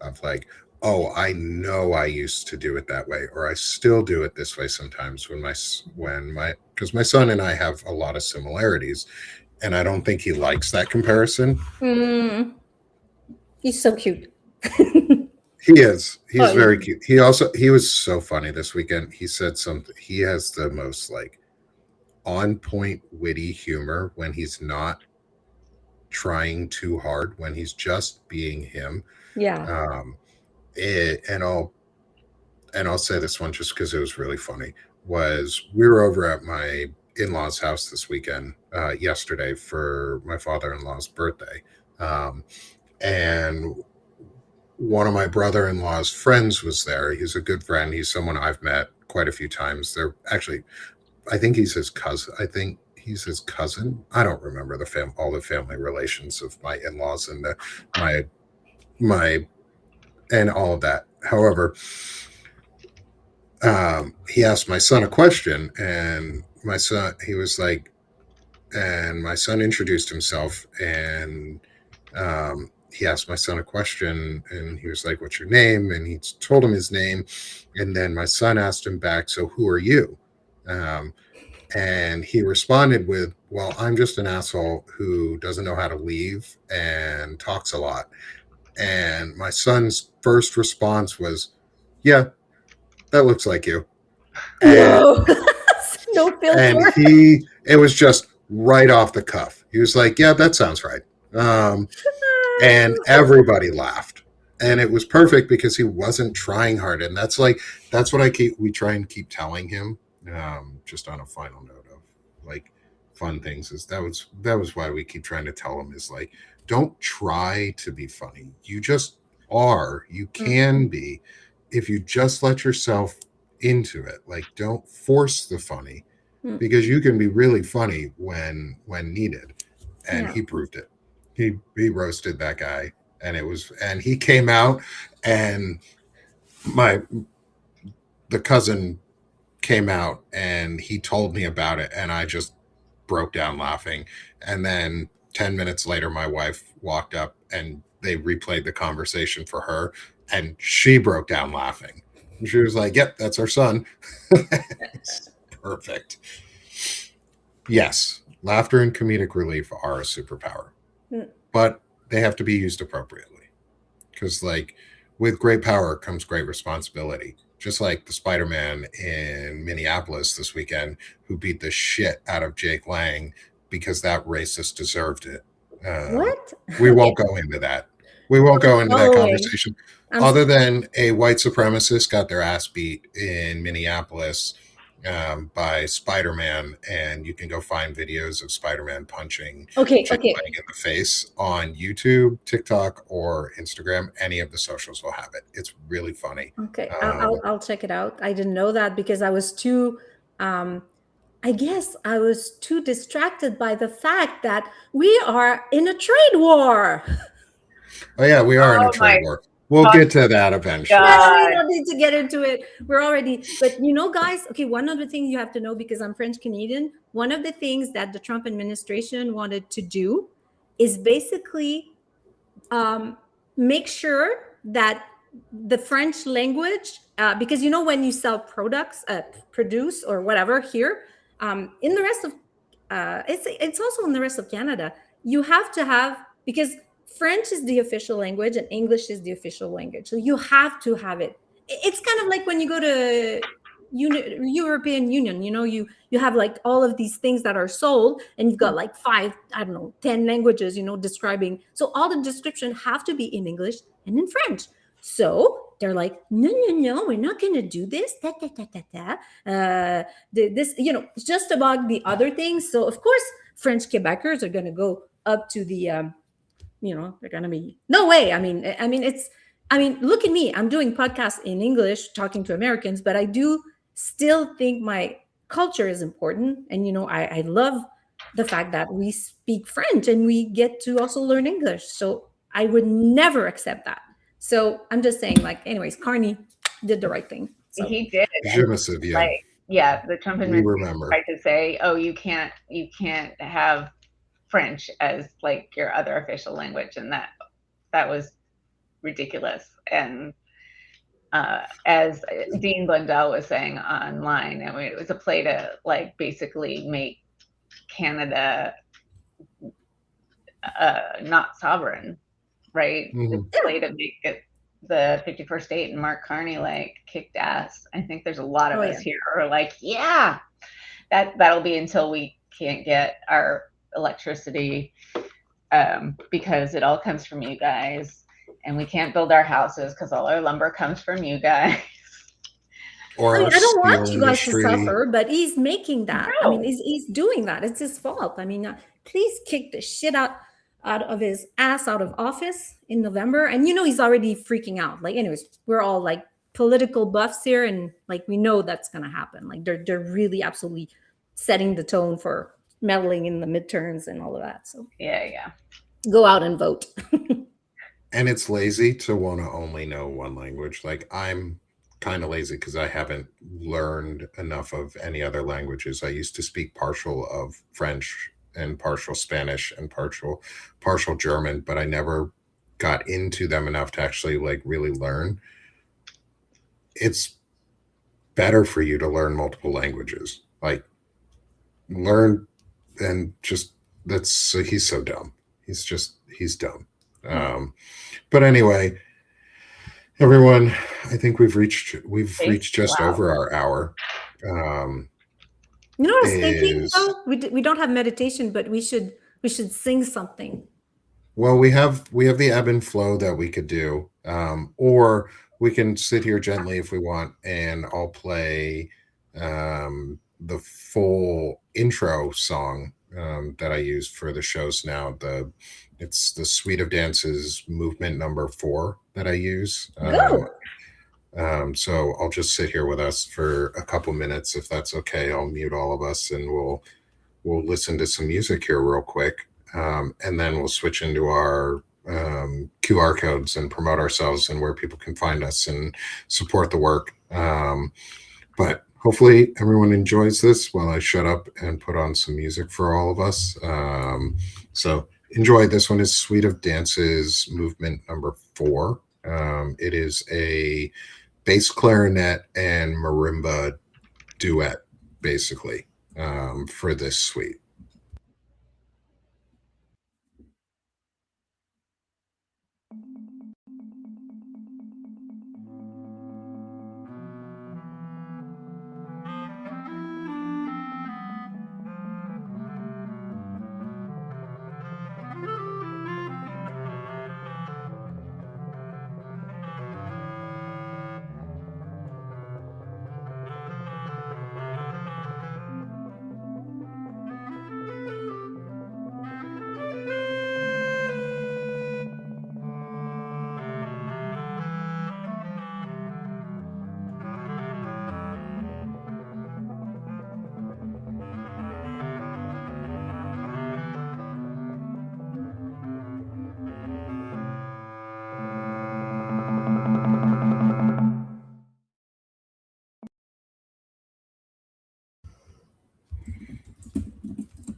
of like, oh, I know I used to do it that way, or I still do it this way sometimes because my son and I have a lot of similarities, and I don't think he likes that comparison. Mm. He's so cute. He is. He's Oh, very cute. He was so funny this weekend. He said something. He has the most like on point witty humor when he's not trying too hard, when he's just being him. yeah. And I'll say this one just because it was really funny. Was we were over at my in-laws' house this weekend, yesterday for my father-in-law's birthday, and one of my brother-in-law's friends was there. He's a good friend. He's someone I've met quite a few times. They're actually, I think he's his cousin. I don't remember all the family relations of my in-laws and my and all of that. However, he asked my son a question, and my son introduced himself, and he asked my son a question, and he was like, "What's your name?" And he told him his name, and then my son asked him back, "So who are you?" And he responded with, "Well, I'm just an asshole who doesn't know how to leave and talks a lot." And my son's first response was, "Yeah, that looks like you." And, No. No and filter. it was just right off the cuff. He was like, "Yeah, that sounds right." And everybody laughed. And it was perfect because he wasn't trying hard. And that's what we try and keep telling him. Just on a final note of like fun things, is that was why we keep trying to tell him is like, don't try to be funny. You just are. You can be if you just let yourself into it. Like, don't force the funny, because you can be really funny when needed. And Yeah. he proved it. He roasted that guy, and he came out, and the cousin came out, and he told me about it, and I just broke down laughing. And then 10 minutes later, my wife walked up, and they replayed the conversation for her, and she broke down laughing. And she was like, "Yep, that's our son." Perfect. Yes, laughter and comedic relief are a superpower, but they have to be used appropriately. Because, like, with great power comes great responsibility. Just like the Spider-Man in Minneapolis this weekend, who beat the shit out of Jake Lang because that racist deserved it. What? We won't go into that. We won't go into that Going. conversation. Other than a white supremacist got their ass beat in Minneapolis by Spider-Man, and you can go find videos of Spider-Man punching Jake Lang in the face on YouTube, TikTok, or Instagram. Any of the socials will have it. It's really funny. Okay, I'll check it out. I didn't know that because I was too, I guess I was too distracted by the fact that we are in a trade war. Oh yeah, we are in a trade war. We'll get to that eventually. We don't need to get into it. We're already, but guys, okay, one of the things you have to know, because I'm French Canadian, one of the things that the Trump administration wanted to do is basically make sure that the French language, because when you sell products, produce or whatever here, in the rest of, it's also in the rest of Canada, you have to have, because French is the official language and English is the official language. So you have to have it. It's kind of like when you go to European Union. You have like all of these things that are sold, and you've got like 5, I don't know, 10 languages, describing. So all the description have to be in English and in French. So they're like, no, no, no, we're not going to do this. Ta, ta, ta, ta, ta. This, just about the other things. So of course, French Quebecers are going to go up to the, they're going to be, no way. Look at me. I'm doing podcasts in English, talking to Americans, but I do still think my culture is important. And, I love the fact that we speak French and we get to also learn English. So I would never accept that. So I'm just saying, like, anyways, Carney did the right thing. So. He did. The Trump administration tried to say, oh, you can't have French as like your other official language, and that was ridiculous. And as Dean Blundell was saying online, it was a play to like basically make Canada not sovereign, right? Mm-hmm. It's a play to make it the 51st state, and Mark Carney like kicked ass. I think there's a lot of us here who are like, yeah, that'll be until we can't get our electricity because it all comes from you guys, and we can't build our houses because all our lumber comes from you guys. Or I don't want you guys to suffer, but he's making that. No. He's doing that. It's his fault. Please kick the shit out of his ass out of office in November. And he's already freaking out. Like, anyways, we're all like political buffs here, and like we know that's gonna happen. Like they're really absolutely setting the tone for meddling in the midterms and all of that. So yeah. Go out and vote. And it's lazy to want to only know one language. Like, I'm kind of lazy because I haven't learned enough of any other languages. I used to speak partial of French and partial Spanish and partial German, but I never got into them enough to actually like really learn. It's better for you to learn multiple languages. Like, learn and just he's so dumb. He's dumb. But anyway, everyone, I think we've reached just over our hour. You know what I was thinking though? We don't have meditation, but we should sing something. Well, we have the ebb and flow that we could do, or we can sit here gently if we want, and I'll play the full intro song that I use for the shows now. It's the Suite of Dances movement number 4 that I use. So I'll just sit here with us for a couple minutes, if that's okay. I'll mute all of us, and we'll listen to some music here real quick, and then we'll switch into our QR codes and promote ourselves and where people can find us and support the work. But hopefully everyone enjoys this while I shut up and put on some music for all of us. So enjoy. This one is Suite of Dances movement number 4. It is a bass clarinet and marimba duet, basically, for this suite.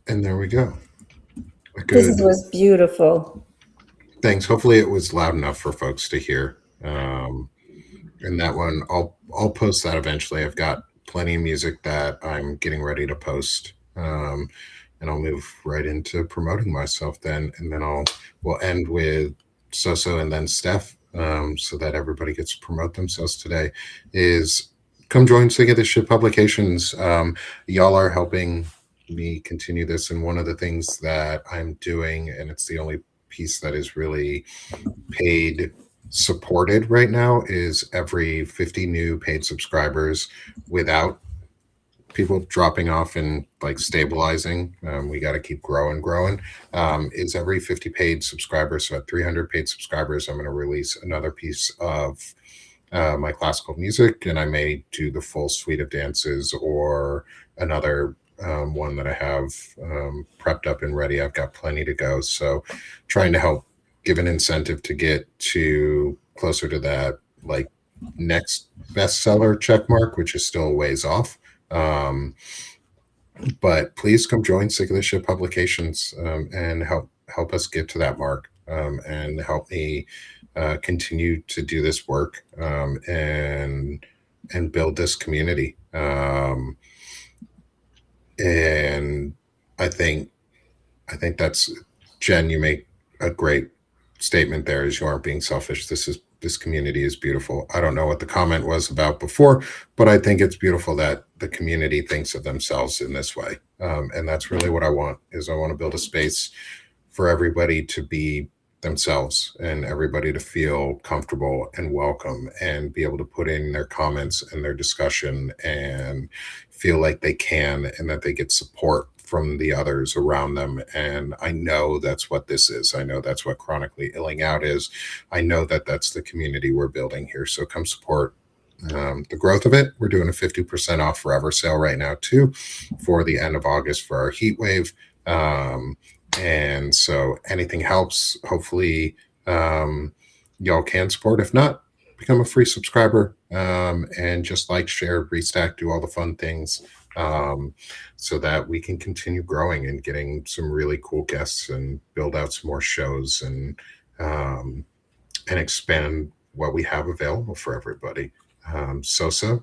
And there we go. This was beautiful. Thanks. Hopefully it was loud enough for folks to hear. And that one, I'll post that eventually. I've got plenty of music that I'm getting ready to post. And I'll move right into promoting myself then. And then we'll end with Soso and then Steph, so that everybody gets to promote themselves today. Is come join Sing of the Ship Publications. Y'all are helping me continue this, and one of the things that I'm doing, and it's the only piece that is really paid supported right now, is every 50 new paid subscribers without people dropping off and like stabilizing. We got to keep growing. Is every 50 paid subscribers. So at 300 paid subscribers, I'm going to release another piece of my classical music, and I may do the full suite of dances or another one that I have prepped up and ready. I've got plenty to go. So trying to help give an incentive to get to closer to that like next bestseller check mark, which is still a ways off. But please come join Sick of the Ship Publications and help us get to that mark, and help me continue to do this work, and build this community. And I think that's, Jen, you make a great statement there, is you aren't being selfish. This community is beautiful. I don't know what the comment was about before, but I think it's beautiful that the community thinks of themselves in this way. And that's really what I want, is I want to build a space for everybody to be themselves and everybody to feel comfortable and welcome and be able to put in their comments and their discussion and feel like they can, and that they get support from the others around them. And I know that's what this is. I know that's what Chronically Illing Out is. I know that that's the community we're building here. So come support the growth of it. We're doing a 50% off forever sale right now too, for the end of August for our heat wave. And so anything helps. Hopefully y'all can support. If not, become a free subscriber, and just like, share, restack, do all the fun things, so that we can continue growing and getting some really cool guests and build out some more shows and expand what we have available for everybody. Soso,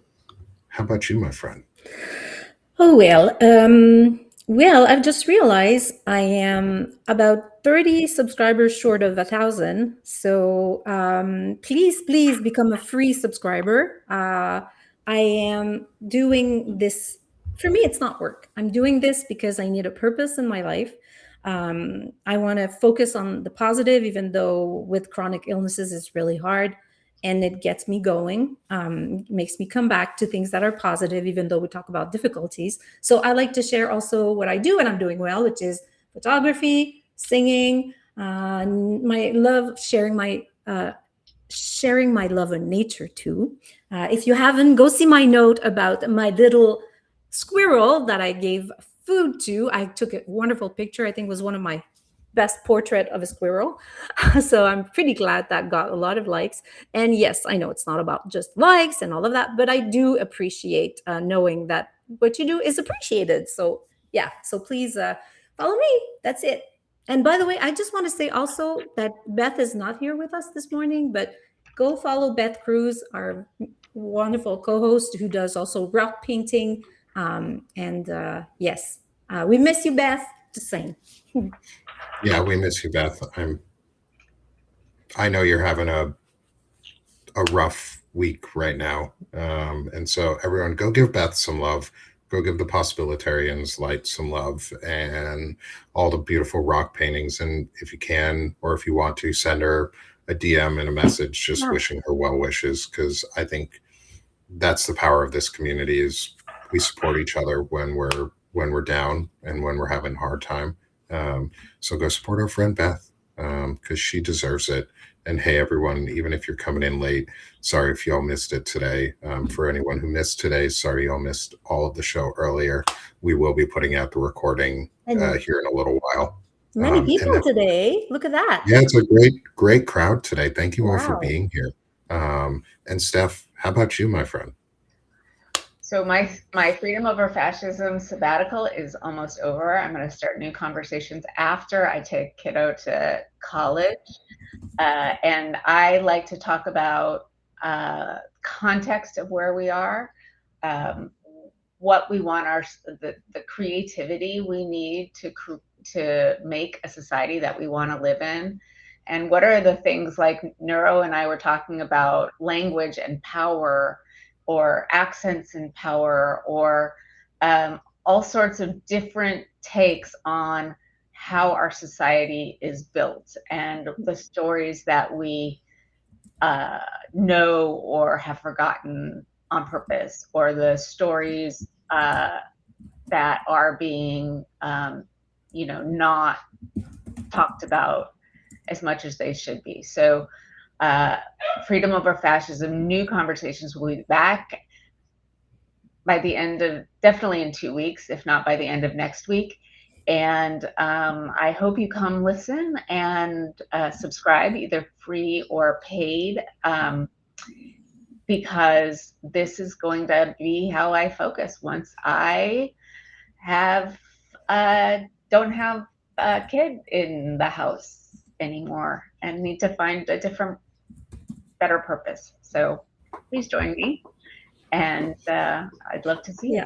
how about you, my friend? Oh, well, I've just realized I am about 30 subscribers short of 1,000. So please become a free subscriber. I am doing this, for me, it's not work. I'm doing this because I need a purpose in my life. I want to focus on the positive, even though with chronic illnesses, it's really hard. And it gets me going, makes me come back to things that are positive, even though we talk about difficulties. So I like to share also what I do and I'm doing well, which is photography, singing, my love, sharing my love of nature too. If you haven't, go see my note about my little squirrel that I gave food to. I took a wonderful picture. I think it was one of my best portrait of a squirrel. So I'm pretty glad that got a lot of likes. And yes, I know it's not about just likes and all of that, but I do appreciate knowing that what you do is appreciated. So yeah, so please follow me. That's it. And by the way, I just want to say also that Beth is not here with us this morning, but go follow Beth Cruz, our wonderful co-host who does also rock painting. Yes, we miss you, Beth. Just saying. Yeah, we miss you, Beth. I know you're having a rough week right now. And so everyone, go give Beth some love. Go give the Possibilitarians Light some love, and all the beautiful rock paintings. And if you can, or if you want to, send her a DM and a message just wishing her well wishes, because I think that's the power of this community, is we support each other when we're down and when we're having a hard time. So go support our friend Beth, because she deserves it. And hey, everyone, even if you're coming in late, sorry if y'all missed it today. For anyone who missed today, sorry y'all missed all of the show earlier. We will be putting out the recording here in a little while. Many people today. Look at that. Yeah, it's a great crowd today. Thank you all for being here. And Steph, how about you, my friend? So my Freedom Over Fascism sabbatical is almost over. I'm going to start new conversations after I take kiddo to college. And I like to talk about context of where we are, what we want, the creativity we need to make a society that we want to live in. And what are the things, like Neuro and I were talking about language and power, or accents in power, or all sorts of different takes on how our society is built and the stories that we know or have forgotten on purpose, or the stories that are being, not talked about as much as they should be. So Freedom Over Fascism, new conversations will be back by the end of, definitely in 2 weeks, if not by the end of next week. And I hope you come listen and subscribe, either free or paid, because this is going to be how I focus once I don't have a kid in the house anymore and need to find a different, better purpose. So please join me, and I'd love to see you.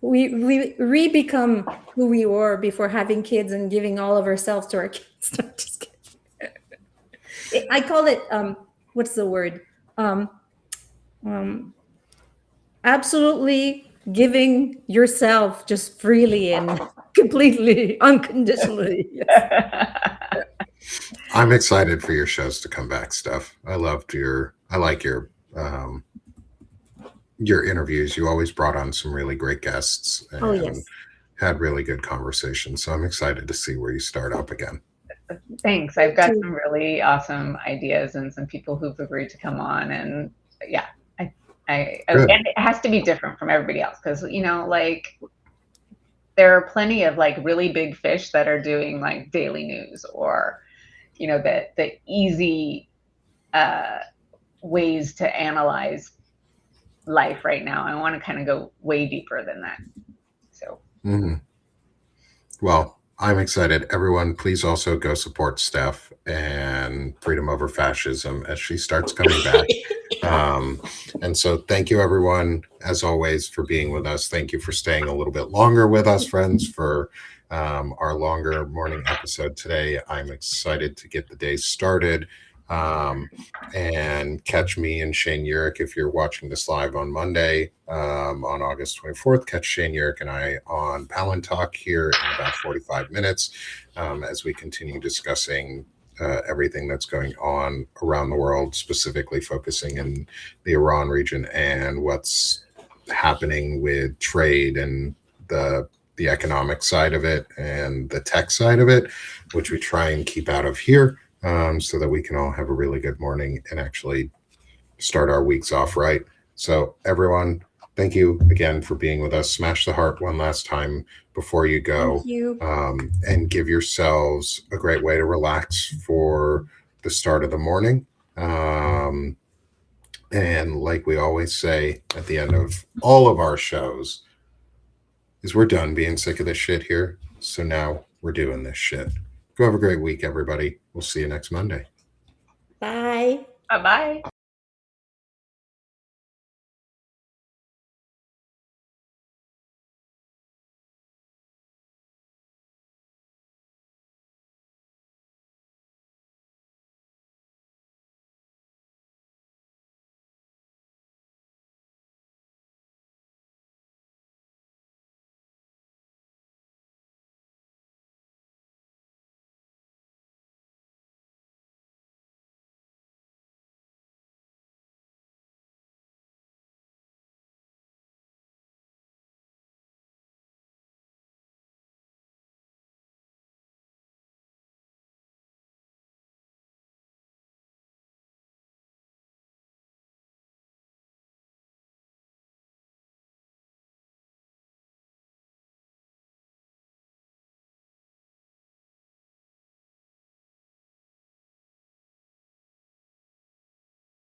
We re-become who we were before having kids and giving all of ourselves to our kids. No, just kidding. I call it what's the word? Absolutely giving yourself just freely and completely, unconditionally. Yes. I'm excited for your shows to come back, Steph. I like your interviews. You always brought on some really great guests and had really good conversations. So I'm excited to see where you start up again. Thanks. I've got some really awesome ideas and some people who've agreed to come on, and and it has to be different from everybody else, because there are plenty of really big fish that are doing daily news, or the easy ways to analyze life right now. I want to kind of go way deeper than that. So well, I'm excited. Everyone, please also go support Steph and Freedom Over Fascism as she starts coming back. And so thank you, everyone, as always, for being with us. Thank you for staying a little bit longer with us, friends, for our longer morning episode today. I'm excited to get the day started. And catch me and Shane Urick if you're watching this live on Monday, on August 24th. Catch Shane Urick and I on Palin Talk here in about 45 minutes as we continue discussing everything that's going on around the world, specifically focusing in the Iran region and what's happening with trade and the economic side of it and the tech side of it, which we try and keep out of here. So that we can all have a really good morning and actually start our weeks off right. So everyone, thank you again for being with us. Smash the heart one last time before you go. Thank you. And give yourselves a great way to relax for the start of the morning. And like we always say at the end of all of our shows, is we're done being sick of this shit here. So now we're doing this shit. Go have a great week, everybody. We'll see you next Monday. Bye. Bye-bye.